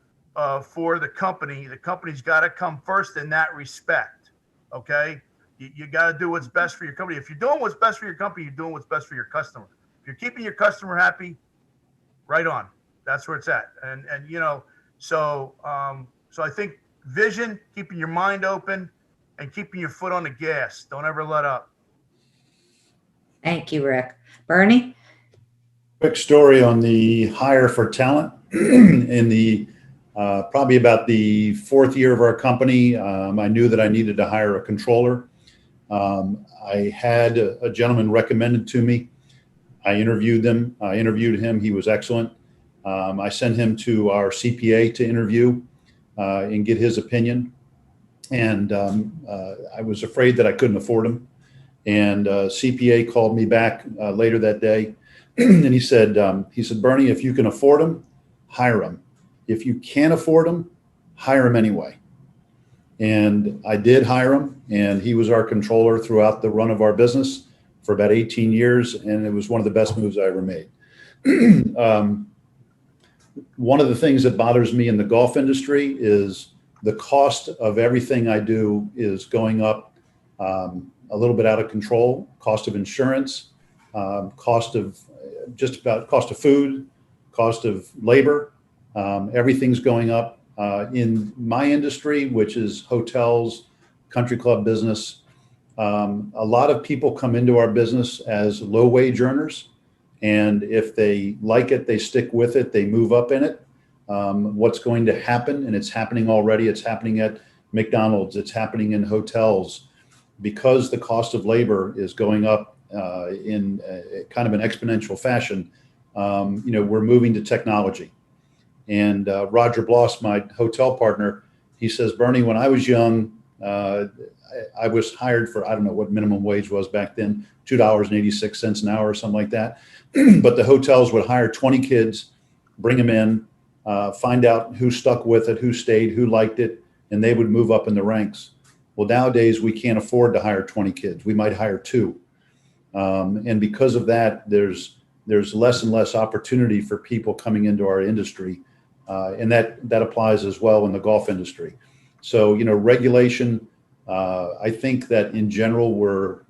for the company. The company's got to come first in that respect. Okay. You got to do what's best for your company. If you're doing what's best for your company, you're doing what's best for your customer. If you're keeping your customer happy, right on. That's where it's at. And you know, so I think vision, keeping your mind open and keeping your foot on the gas. Don't ever let up. Thank you, Rick. Bernie? Quick story on the hire for talent. In the probably about the 4th year of our company, I knew that I needed to hire a controller. I had a gentleman recommended to me. I interviewed him. He was excellent. I sent him to our CPA to interview and get his opinion. And I was afraid that I couldn't afford him. And CPA called me back later that day, and he said, Bernie, if you can afford him, hire him. If you can't afford him, hire him anyway. And I did hire him, and he was our controller throughout the run of our business for about 18 years, and it was one of the best moves I ever made. One of the things that bothers me in the golf industry is the cost of everything I do is going up a little bit out of control. Cost of insurance, cost of food, cost of labor, everything's going up. In my industry, which is hotels, country club business, a lot of people come into our business as low wage earners. And if they like it, they stick with it, they move up in it. What's going to happen, and it's happening already, it's happening at McDonald's, it's happening in hotels, because the cost of labor is going up in kind of an exponential fashion. You know, we're moving to technology. And Roger Bloss, my hotel partner, he says, Bernie, when I was young, I was hired for, I don't know what minimum wage was back then, $2.86 an hour or something like that. But the hotels would hire 20 kids, bring them in, find out who stuck with it, who stayed, who liked it, and they would move up in the ranks. Well, nowadays we can't afford to hire 20 kids. We might hire 2. And because of that, there's less and less opportunity for people coming into our industry. And that applies as well in the golf industry. So, you know, regulation, I think that in general,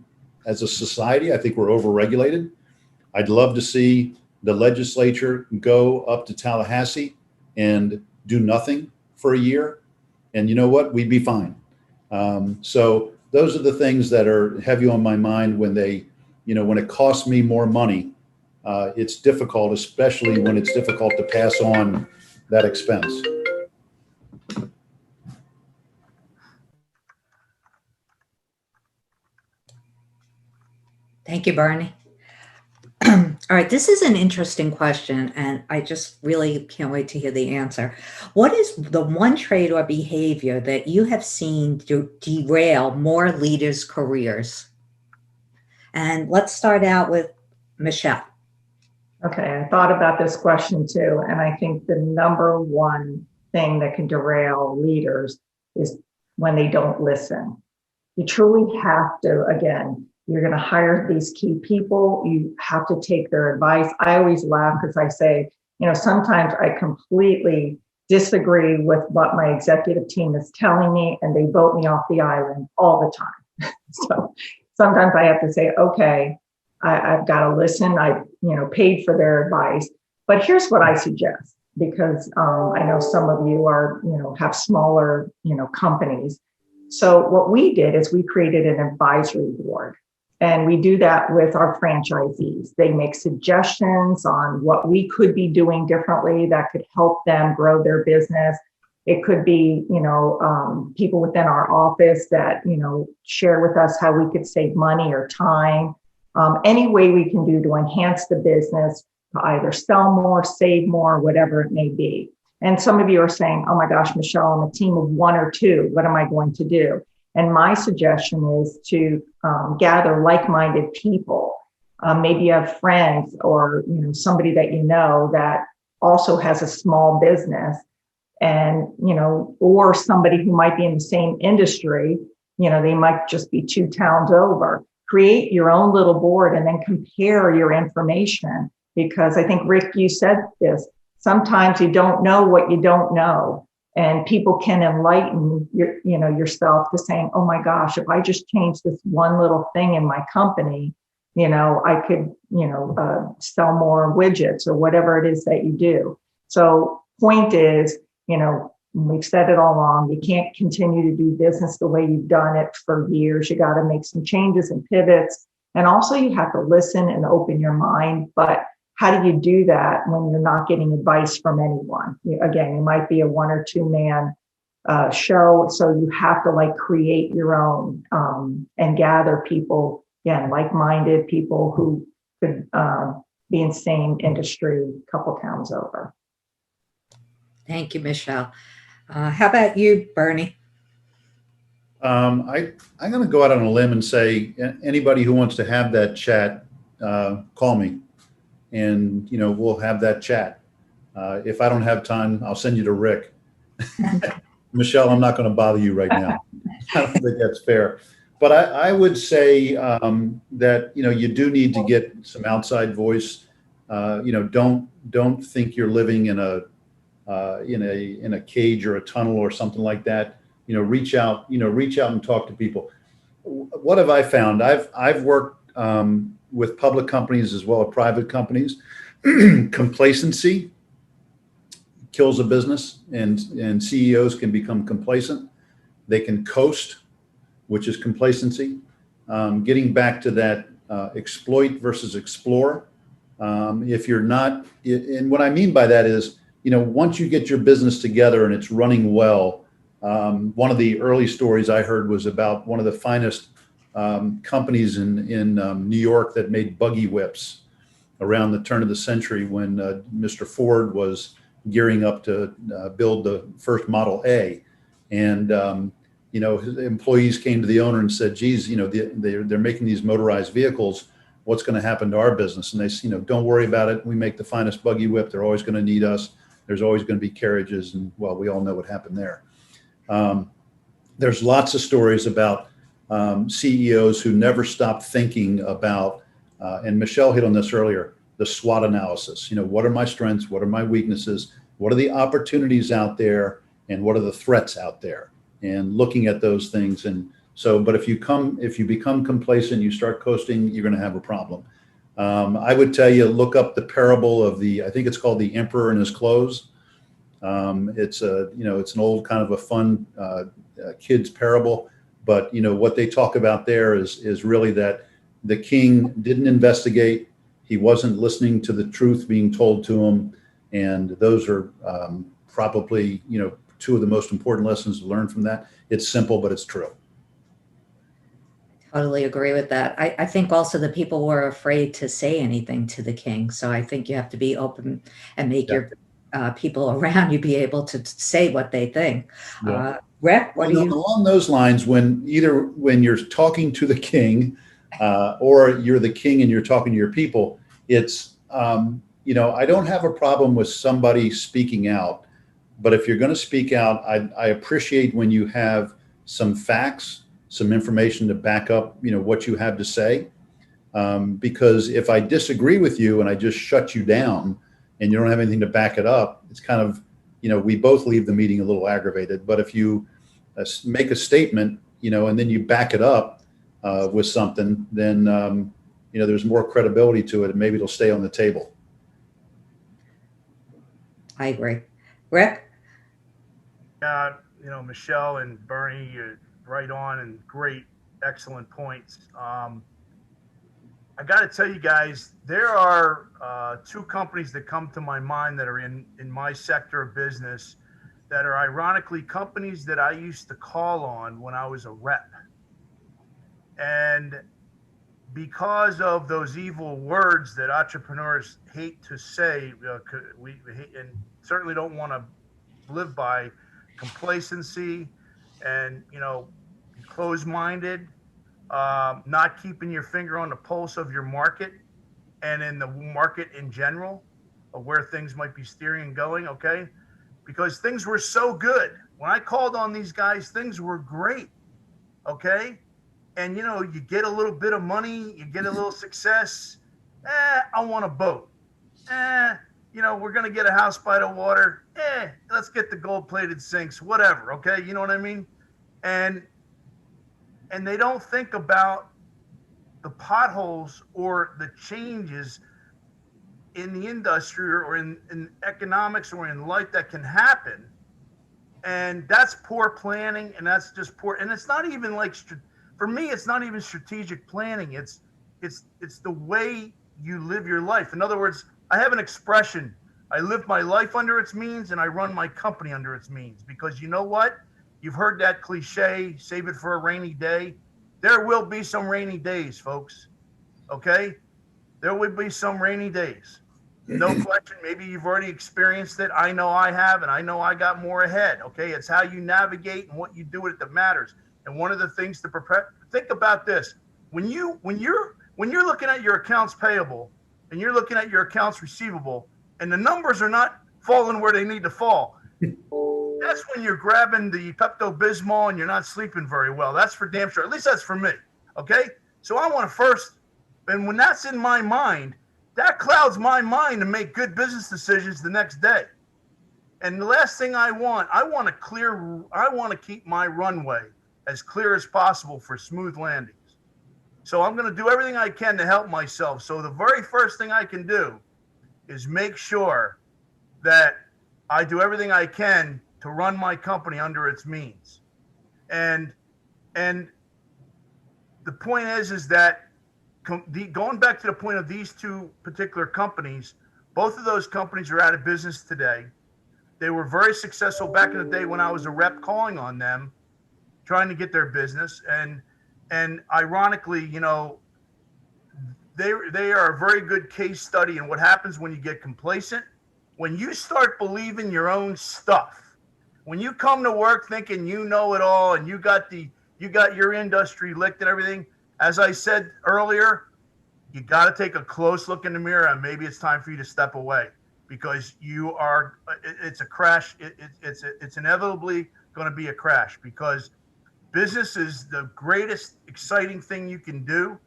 as a society, I think we're overregulated. I'd love to see the legislature go up to Tallahassee and do nothing for a year. And you know what? We'd be fine. So those are the things that are heavy on my mind when when it costs me more money. It's difficult, especially when it's difficult to pass on that expense. Thank you, Bernie. All right, this is an interesting question, and I just really can't wait to hear the answer. What is the one trait or behavior that you have seen derail more leaders' careers? And let's start out with Michelle. Okay, I thought about this question too, and I think the number one thing that can derail leaders is when they don't listen. You truly have to, again, you're going to hire these key people. You have to take their advice. I always laugh because I say, sometimes I completely disagree with what my executive team is telling me, and they vote me off the island all the time. So sometimes I have to say, okay, I've got to listen. I, paid for their advice. But here's what I suggest, because I know some of you are, have smaller, companies. So what we did is we created an advisory board, and we do that with our franchisees. They make suggestions on what we could be doing differently that could help them grow their business. It could be, people within our office that, share with us how we could save money or time. Any way we can do to enhance the business, to either sell more, save more, whatever it may be. And some of you are saying, oh my gosh, Michelle, I'm a team of one or two. What am I going to do? And my suggestion is to gather like-minded people. Maybe you have friends or somebody that that also has a small business, and or somebody who might be in the same industry. They might just be 2 towns over. Create your own little board and then compare your information, because I think, Rick, you said this. Sometimes you don't know what you don't know, and people can enlighten yourself to saying, oh my gosh, if I just change this one little thing in my company, I could, sell more widgets or whatever it is that you do. So point is, we've said it all along, you can't continue to do business the way you've done it for years. You got to make some changes and pivots. And also you have to listen and open your mind. But how do you do that when you're not getting advice from anyone? Again, you might be a 1 or 2 man show. So you have to create your own and gather people, again, like-minded people who could be in the same industry a couple towns over. Thank you, Michelle. How about you, Bernie? I'm going to go out on a limb and say anybody who wants to have that chat, call me, and we'll have that chat. If I don't have time, I'll send you to Rick. Michelle, I'm not going to bother you right now. I don't think that's fair. But I would say that you do need to get some outside voice. Don't think you're living in a cage or a tunnel or something like that. Reach out and talk to people. What have I found? I've worked with public companies as well as private companies. Complacency kills a business, and CEOs can become complacent. They can coast, which is complacency. Getting back to that exploit versus explore. If you're not, and what I mean by that is, once you get your business together and it's running well, one of the early stories I heard was about one of the finest companies in New York that made buggy whips around the turn of the century when Mr. Ford was gearing up to build the first Model A. And, his employees came to the owner and said, geez, they're making these motorized vehicles. What's going to happen to our business? And they said, don't worry about it. We make the finest buggy whip. They're always going to need us. There's always going to be carriages. And well, we all know what happened there. There's lots of stories about CEOs who never stopped thinking about, and Michelle hit on this earlier, the SWOT analysis. What are my strengths? What are my weaknesses? What are the opportunities out there? And what are the threats out there? And looking at those things. And so, but if you become complacent, you start coasting, you're going to have a problem. I would tell you, look up the parable of I think it's called The Emperor and His Clothes. It's an old kind of a fun kid's parable, but what they talk about there is really that the king didn't investigate. He wasn't listening to the truth being told to him. And those are probably, two of the most important lessons to learn from that. It's simple, but it's true. Totally agree with that. I think also the people were afraid to say anything to the king. So I think you have to be open and make Yeah. your people around you be able to say what they think. Yeah. Rick, what Well, do you? along those lines, when you're talking to the king, or you're the king and you're talking to your people, it's I don't have a problem with somebody speaking out, but if you're going to speak out, I appreciate when you have some facts, some information to back up, what you have to say. Because if I disagree with you and I just shut you down and you don't have anything to back it up, it's kind of, we both leave the meeting a little aggravated. But if you make a statement, and then you back it up with something, then, there's more credibility to it and maybe it'll stay on the table. I agree. Rick? Michelle and Bernie, you're right on and great, excellent points. I got to tell you guys, there are two companies that come to my mind that are in my sector of business that are ironically companies that I used to call on when I was a rep. And because of those evil words that entrepreneurs hate to say, we hate, and certainly don't want to live by, complacency and, closed-minded, not keeping your finger on the pulse of your market and in the market in general of where things might be steering and going, okay? Because things were so good. When I called on these guys, things were great, okay? And, you get a little bit of money, you get a little success. I want a boat. We're going to get a house by the water. Let's get the gold-plated sinks, whatever, okay? You know what I mean? And they don't think about the potholes or the changes in the industry or in economics or in life that can happen. And that's poor planning, and that's just poor. And it's not even like, for me, it's not even strategic planning. It's the way you live your life. In other words, I have an expression. I live my life under its means and I run my company under its means, because you know what? You've heard that cliche, save it for a rainy day. There will be some rainy days, folks. Okay? There will be some rainy days. No question. Maybe you've already experienced it. I know I have, and I know I got more ahead. Okay? It's how you navigate and what you do with it that matters. And one of the things to prepare, think about this. When you're looking at your accounts payable and you're looking at your accounts receivable and the numbers are not falling where they need to fall, that's when you're grabbing the Pepto-Bismol and you're not sleeping very well. That's for damn sure. At least that's for me. Okay? So I want to first, and when that's in my mind, that clouds my mind to make good business decisions the next day. And the last thing I want to keep my runway as clear as possible for smooth landings. So I'm going to do everything I can to help myself. So the very first thing I can do is make sure that I do everything I can to run my company under its means. And the point is that going back to the point of these two particular companies, both of those companies are out of business today. They were very successful back in the day when I was a rep calling on them, trying to get their business. And ironically, they are a very good case study in what happens when you get complacent. When you start believing your own stuff, when you come to work thinking you know it all and you got your industry licked and everything, as I said earlier, you got to take a close look in the mirror and maybe it's time for you to step away, because it's a crash. It's inevitably going to be a crash, because business is the greatest exciting thing you can do,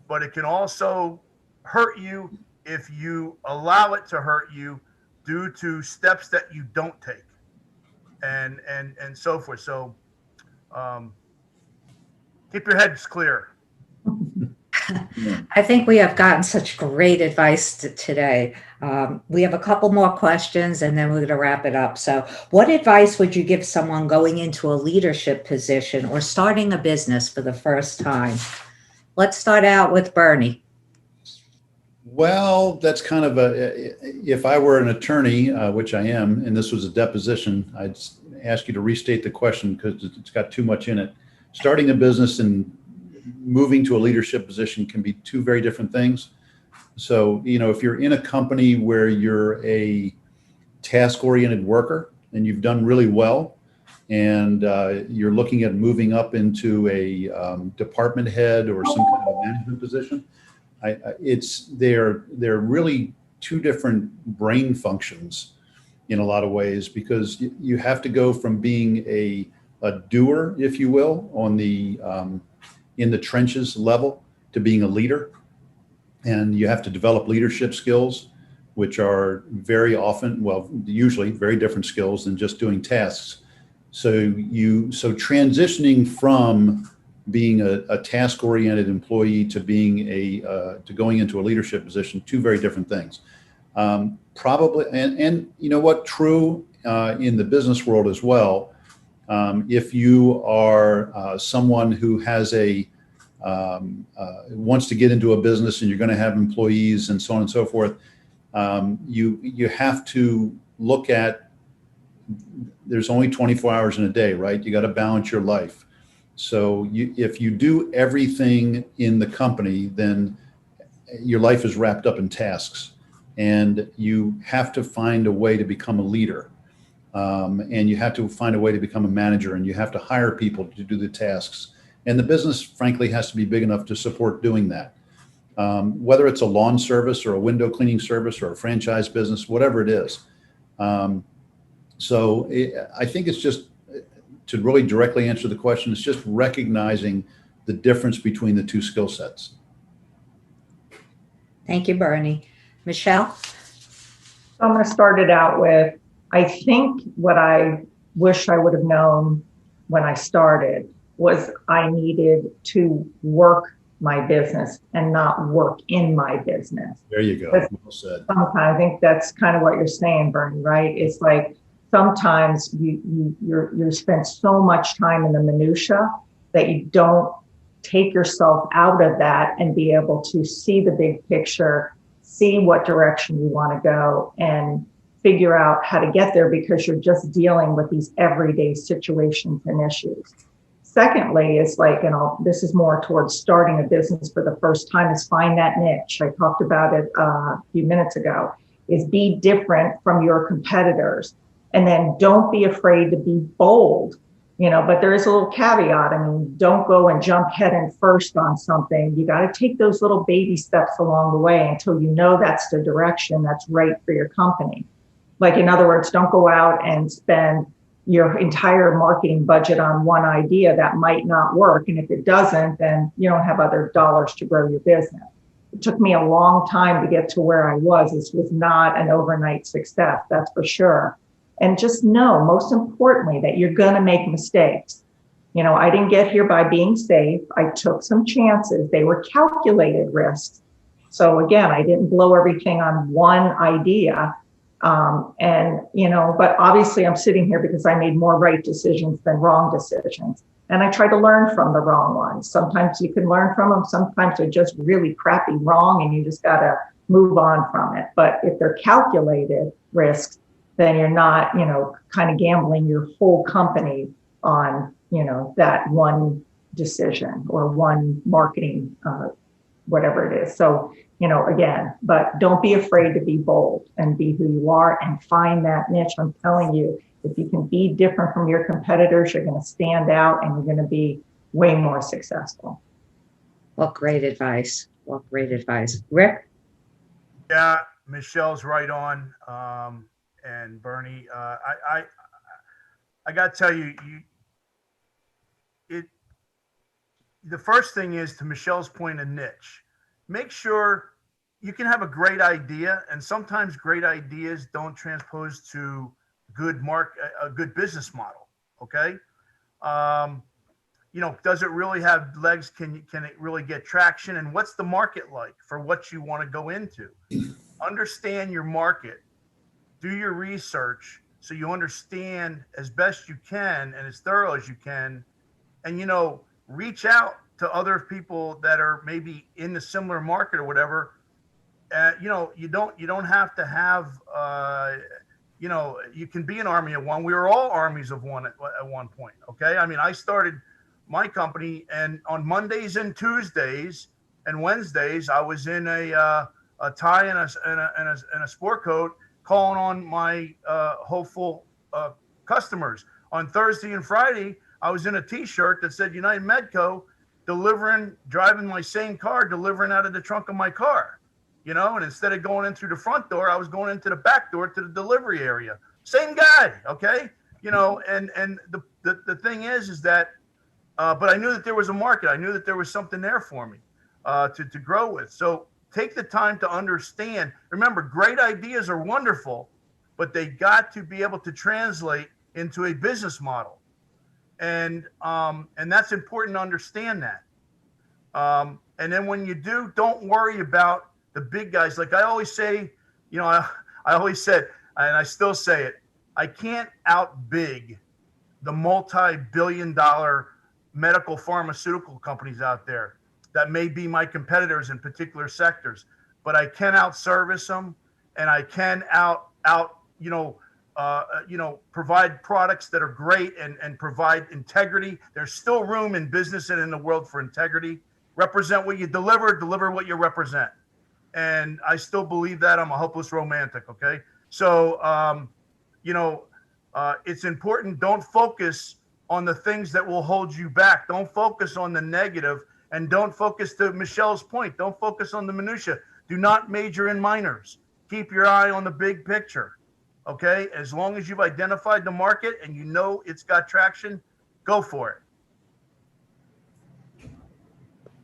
but it can also hurt you if you allow it to hurt you due to steps that you don't take, and so forth. So keep your heads clear. I think we have gotten such great advice today. We have a couple more questions and then we're going to wrap it up. So what advice would you give someone going into a leadership position or starting a business for the first time? Let's start out with Bernie. Well, that's kind of if I were an attorney, which I am, and this was a deposition, I'd ask you to restate the question because it's got too much in it. Starting a business in moving to a leadership position can be two very different things. So, if you're in a company where you're a task-oriented worker and you've done really well, and you're looking at moving up into a department head or some kind of management position, they're really two different brain functions in a lot of ways, because you have to go from being a doer, if you will, on the in the trenches level, to being a leader. And you have to develop leadership skills, which are very often, well, usually very different skills than just doing tasks. So transitioning from being a task-oriented employee to being to going into a leadership position, two very different things. Probably, and you know what, true in the business world as well. If you are someone who has wants to get into a business and you're going to have employees and so on and so forth, you have to look at, there's only 24 hours in a day, right? You got to balance your life. So if you do everything in the company, then your life is wrapped up in tasks, and you have to find a way to become a leader. And you have to find a way to become a manager, and you have to hire people to do the tasks. And the business, frankly, has to be big enough to support doing that. Whether it's a lawn service or a window cleaning service or a franchise business, whatever it is. I think it's just, to really directly answer the question, it's just recognizing the difference between the two skill sets. Thank you, Bernie. Michelle? So I'm going to start it out with, I think what I wish I would have known when I started was I needed to work my business and not work in my business. There you go. Well said. Sometimes I think that's kind of what you're saying, Bernie, right? It's like sometimes you spend so much time in the minutia that you don't take yourself out of that and be able to see the big picture, see what direction you want to go, and figure out how to get there, because you're just dealing with these everyday situations and issues. Secondly, is like, this is more towards starting a business for the first time, is find that niche. I talked about it a few minutes ago, is be different from your competitors. And then don't be afraid to be bold, but there is a little caveat. I mean, don't go and jump head and first on something. You got to take those little baby steps along the way until you know that's the direction that's right for your company. Like, in other words, don't go out and spend your entire marketing budget on one idea that might not work. And if it doesn't, then you don't have other dollars to grow your business. It took me a long time to get to where I was. This was not an overnight success, that's for sure. And just know, most importantly, that you're going to make mistakes. I didn't get here by being safe. I took some chances. They were calculated risks. So again, I didn't blow everything on one idea. But obviously I'm sitting here because I made more right decisions than wrong decisions. And I try to learn from the wrong ones. Sometimes you can learn from them. Sometimes they're just really crappy wrong and you just got to move on from it. But if they're calculated risks, then you're not, kind of gambling your whole company on, that one decision or one marketing, whatever it is. So, again, but don't be afraid to be bold and be who you are and find that niche. I'm telling you, if you can be different from your competitors, you're going to stand out and you're going to be way more successful. What great advice. What great advice. Rick? Yeah, Michelle's right on. And Bernie, I got to tell you, the first thing is, to Michelle's point, a niche. Make sure you can have a great idea, and sometimes great ideas don't transpose to a good business model. Okay. Does it really have legs? Can it really get traction? And what's the market like for what you want to go into? Understand your market, do your research so you understand as best you can and as thorough as you can. And, reach out to other people that are maybe in the similar market or whatever. You don't have to have, you can be an army of one. We were all armies of one at one point. Okay. I mean, I started my company, and on Mondays and Tuesdays and Wednesdays, I was in a tie and a sport coat, calling on my hopeful customers. On Thursday and Friday, I was in a T-shirt that said United Medco, driving my same car, delivering out of the trunk of my car. And instead of going in through the front door, I was going into the back door to the delivery area. Same guy, okay? And the thing is that, but I knew that there was a market. I knew that there was something there for me to grow with. So take the time to understand. Remember, great ideas are wonderful, but they got to be able to translate into a business model. And that's important to understand that. And then when you do, don't worry about the big guys. Like I always say, I always said, and I still say it, I can't outbig the multi-billion-dollar medical pharmaceutical companies out there that may be my competitors in particular sectors, but I can out-service them, and I can provide products that are great and provide integrity. There's still room in business and in the world for integrity. Represent what you deliver what you represent. And I still believe that. I'm a hopeless romantic, okay? So, it's important. Don't focus on the things that will hold you back. Don't focus on the negative, and don't focus, to Michelle's point, don't focus on the minutia. Do not major in minors. Keep your eye on the big picture, okay? As long as you've identified the market and you know it's got traction, go for it.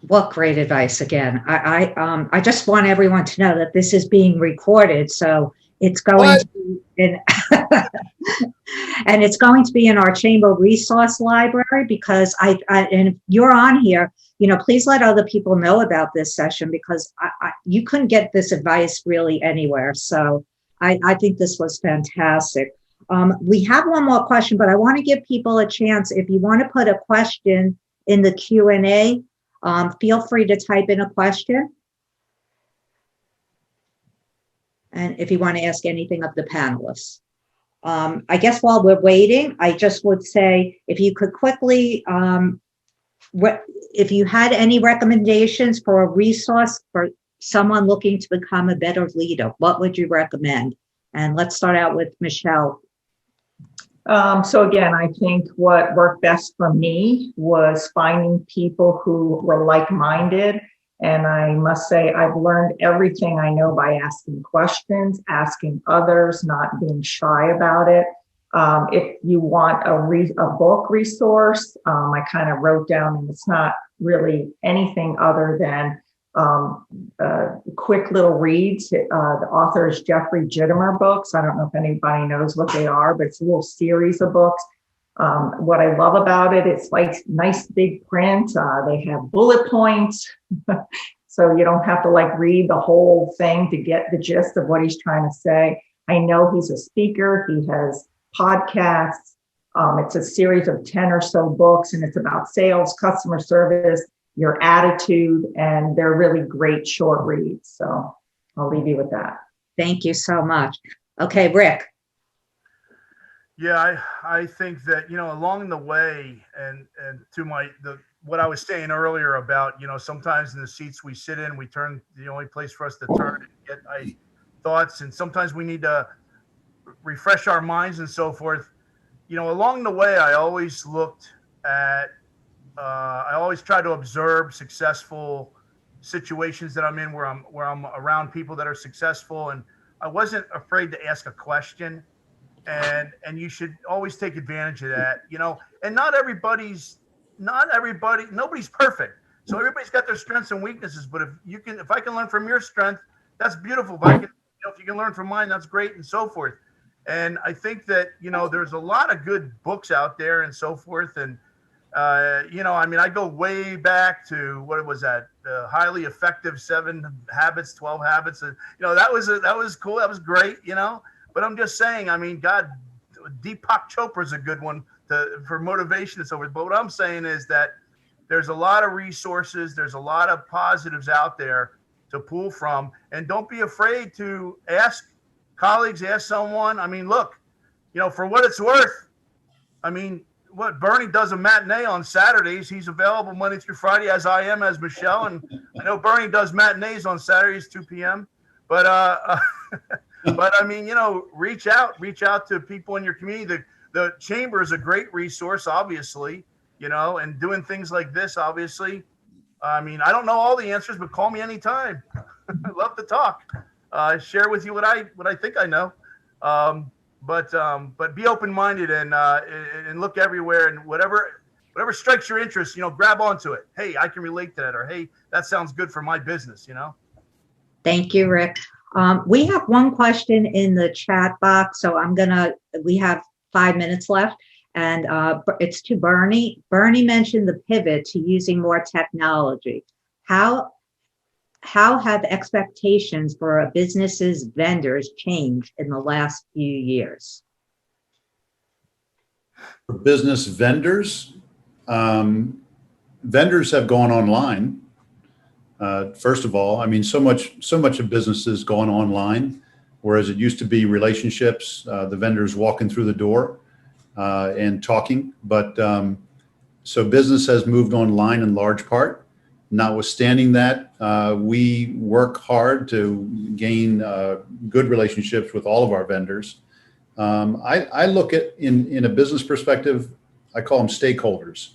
What great advice again. I just want everyone to know that this is being recorded, so it's going to be in and it's going to be in our chamber resource library, because and if you're on here, please let other people know about this session, because you couldn't get this advice really anywhere. So I think this was fantastic. We have one more question, but I want to give people a chance. If you want to put a question in the Q&A, feel free to type in a question. And if you want to ask anything of the panelists. I guess while we're waiting, I just would say, if you could quickly, if you had any recommendations for a resource for someone looking to become a better leader, what would you recommend? And let's start out with Michelle. So again, I think what worked best for me was finding people who were like-minded. And I must say, I've learned everything I know by asking questions, asking others, not being shy about it. If you want a book resource, I kind of wrote down, and it's not really anything other than quick little reads. The author is Jeffrey Jittimer books. I don't know if anybody knows what they are, but it's a little series of books. What I love about it, it's like nice big print. They have bullet points. So you don't have to read the whole thing to get the gist of what he's trying to say. I know he's a speaker. He has podcasts. It's a series of 10 or so books, and it's about sales, customer service, your attitude, and they're really great short reads. So I'll leave you with that. Thank you so much. Okay, Rick. Yeah, I think that, along the way, and to what I was saying earlier about, sometimes in the seats we sit in, we turn, the only place for us to turn and get thoughts, and sometimes we need to refresh our minds and so forth. Along the way, I always looked at, I always try to observe successful situations that I'm in, where I'm around people that are successful, and I wasn't afraid to ask a question. And you should always take advantage of that, and nobody's perfect. So everybody's got their strengths and weaknesses, but if I can learn from your strength, that's beautiful. If you can learn from mine, that's great, and so forth. And I think that, there's a lot of good books out there and so forth. And, I go way back to, what was that? Highly Effective 7 Habits, 12 Habits. And, that was cool. That was great, But I'm just saying, God, Deepak Chopra is a good one for motivation and so forth. But what I'm saying is that there's a lot of resources. There's a lot of positives out there to pull from. And don't be afraid to ask colleagues, ask someone. Look, for what it's worth, what Bernie does a matinee on Saturdays. He's available Monday through Friday, as I am, as Michelle, and I know Bernie does matinees on Saturdays, 2 p.m. But but I mean, reach out to people in your community. The chamber is a great resource, obviously, and doing things like this, obviously. I mean, I don't know all the answers, but call me anytime. I love to talk. Share with you what I think I know. But be open-minded and look everywhere, and whatever strikes your interest, grab onto it. Hey, I can relate to that, or hey, that sounds good for my business. Thank you, Rick. We have one question in the chat box, so we have 5 minutes left, and it's to Bernie. Bernie mentioned the pivot to using more technology. How have expectations for a business's vendors changed in the last few years? For business vendors, vendors have gone online. First of all, I mean, so much of business is going online, whereas it used to be relationships, the vendors walking through the door and talking. But so business has moved online in large part. Notwithstanding that, we work hard to gain good relationships with all of our vendors. I look at in a business perspective, I call them stakeholders.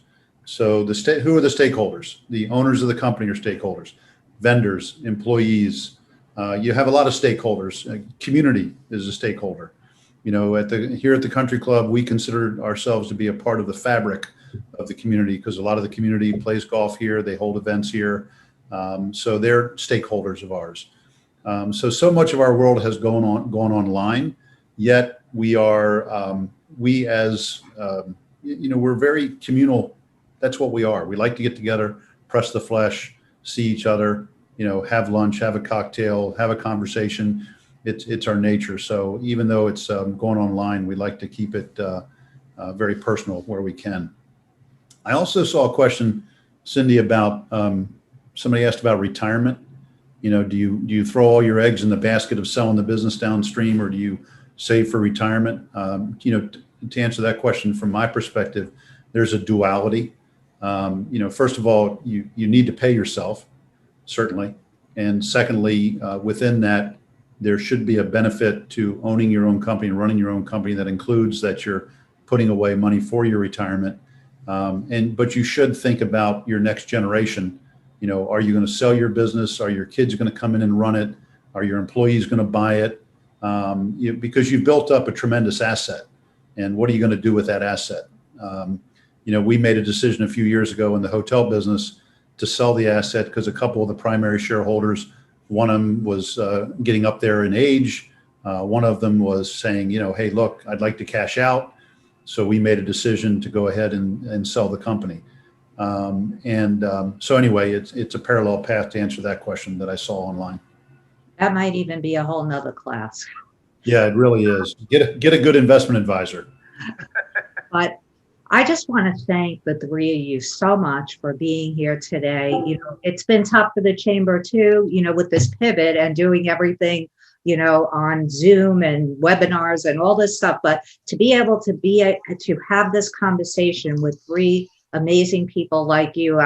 So who are the stakeholders? The owners of the company are stakeholders, vendors, employees. You have a lot of stakeholders. Community is a stakeholder. Here at the country club, we consider ourselves to be a part of the fabric of the community, because a lot of the community plays golf here. They hold events here. So they're stakeholders of ours. So much of our world has gone online, yet we're very communal. That's what we are. We like to get together, press the flesh, see each other, have lunch, have a cocktail, have a conversation. It's our nature. So even though it's going online, we like to keep it very personal where we can. I also saw a question, Cindy, about somebody asked about retirement. Do you throw all your eggs in the basket of selling the business downstream, or do you save for retirement? To answer that question, from my perspective, there's a duality. First of all, you need to pay yourself, certainly. And secondly, within that, there should be a benefit to owning your own company and running your own company that includes that you're putting away money for your retirement. But you should think about your next generation. Are you going to sell your business? Are your kids going to come in and run it? Are your employees going to buy it? Because you've built up a tremendous asset. And what are you going to do with that asset? We made a decision a few years ago in the hotel business to sell the asset because a couple of the primary shareholders, one of them was getting up there in age. One of them was saying, hey, look, I'd like to cash out. So we made a decision to go ahead and sell the company. So anyway, it's a parallel path to answer that question that I saw online. That might even be a whole nother class. Yeah, it really is. Get a good investment advisor. But I just want to thank the three of you so much for being here today. It's been tough for the chamber too, with this pivot and doing everything, on Zoom and webinars and all this stuff. But to be able to have this conversation with three amazing people like you,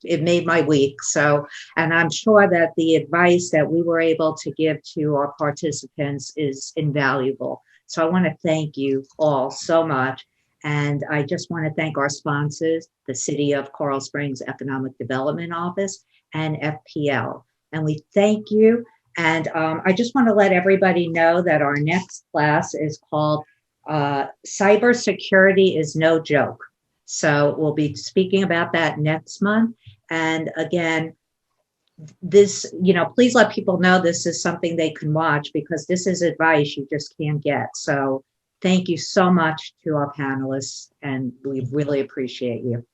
it made my week. So, and I'm sure that the advice that we were able to give to our participants is invaluable. So I want to thank you all so much. And I just want to thank our sponsors, the City of Coral Springs Economic Development Office and FPL. And we thank you. And I just want to let everybody know that our next class is called Cybersecurity is No Joke. So we'll be speaking about that next month. And again, this, please let people know this is something they can watch, because this is advice you just can't get. So thank you so much to our panelists, and we really appreciate you.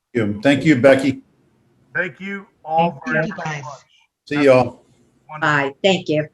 Thank you, Becky. Thank you all very much. See y'all. Bye. Thank you.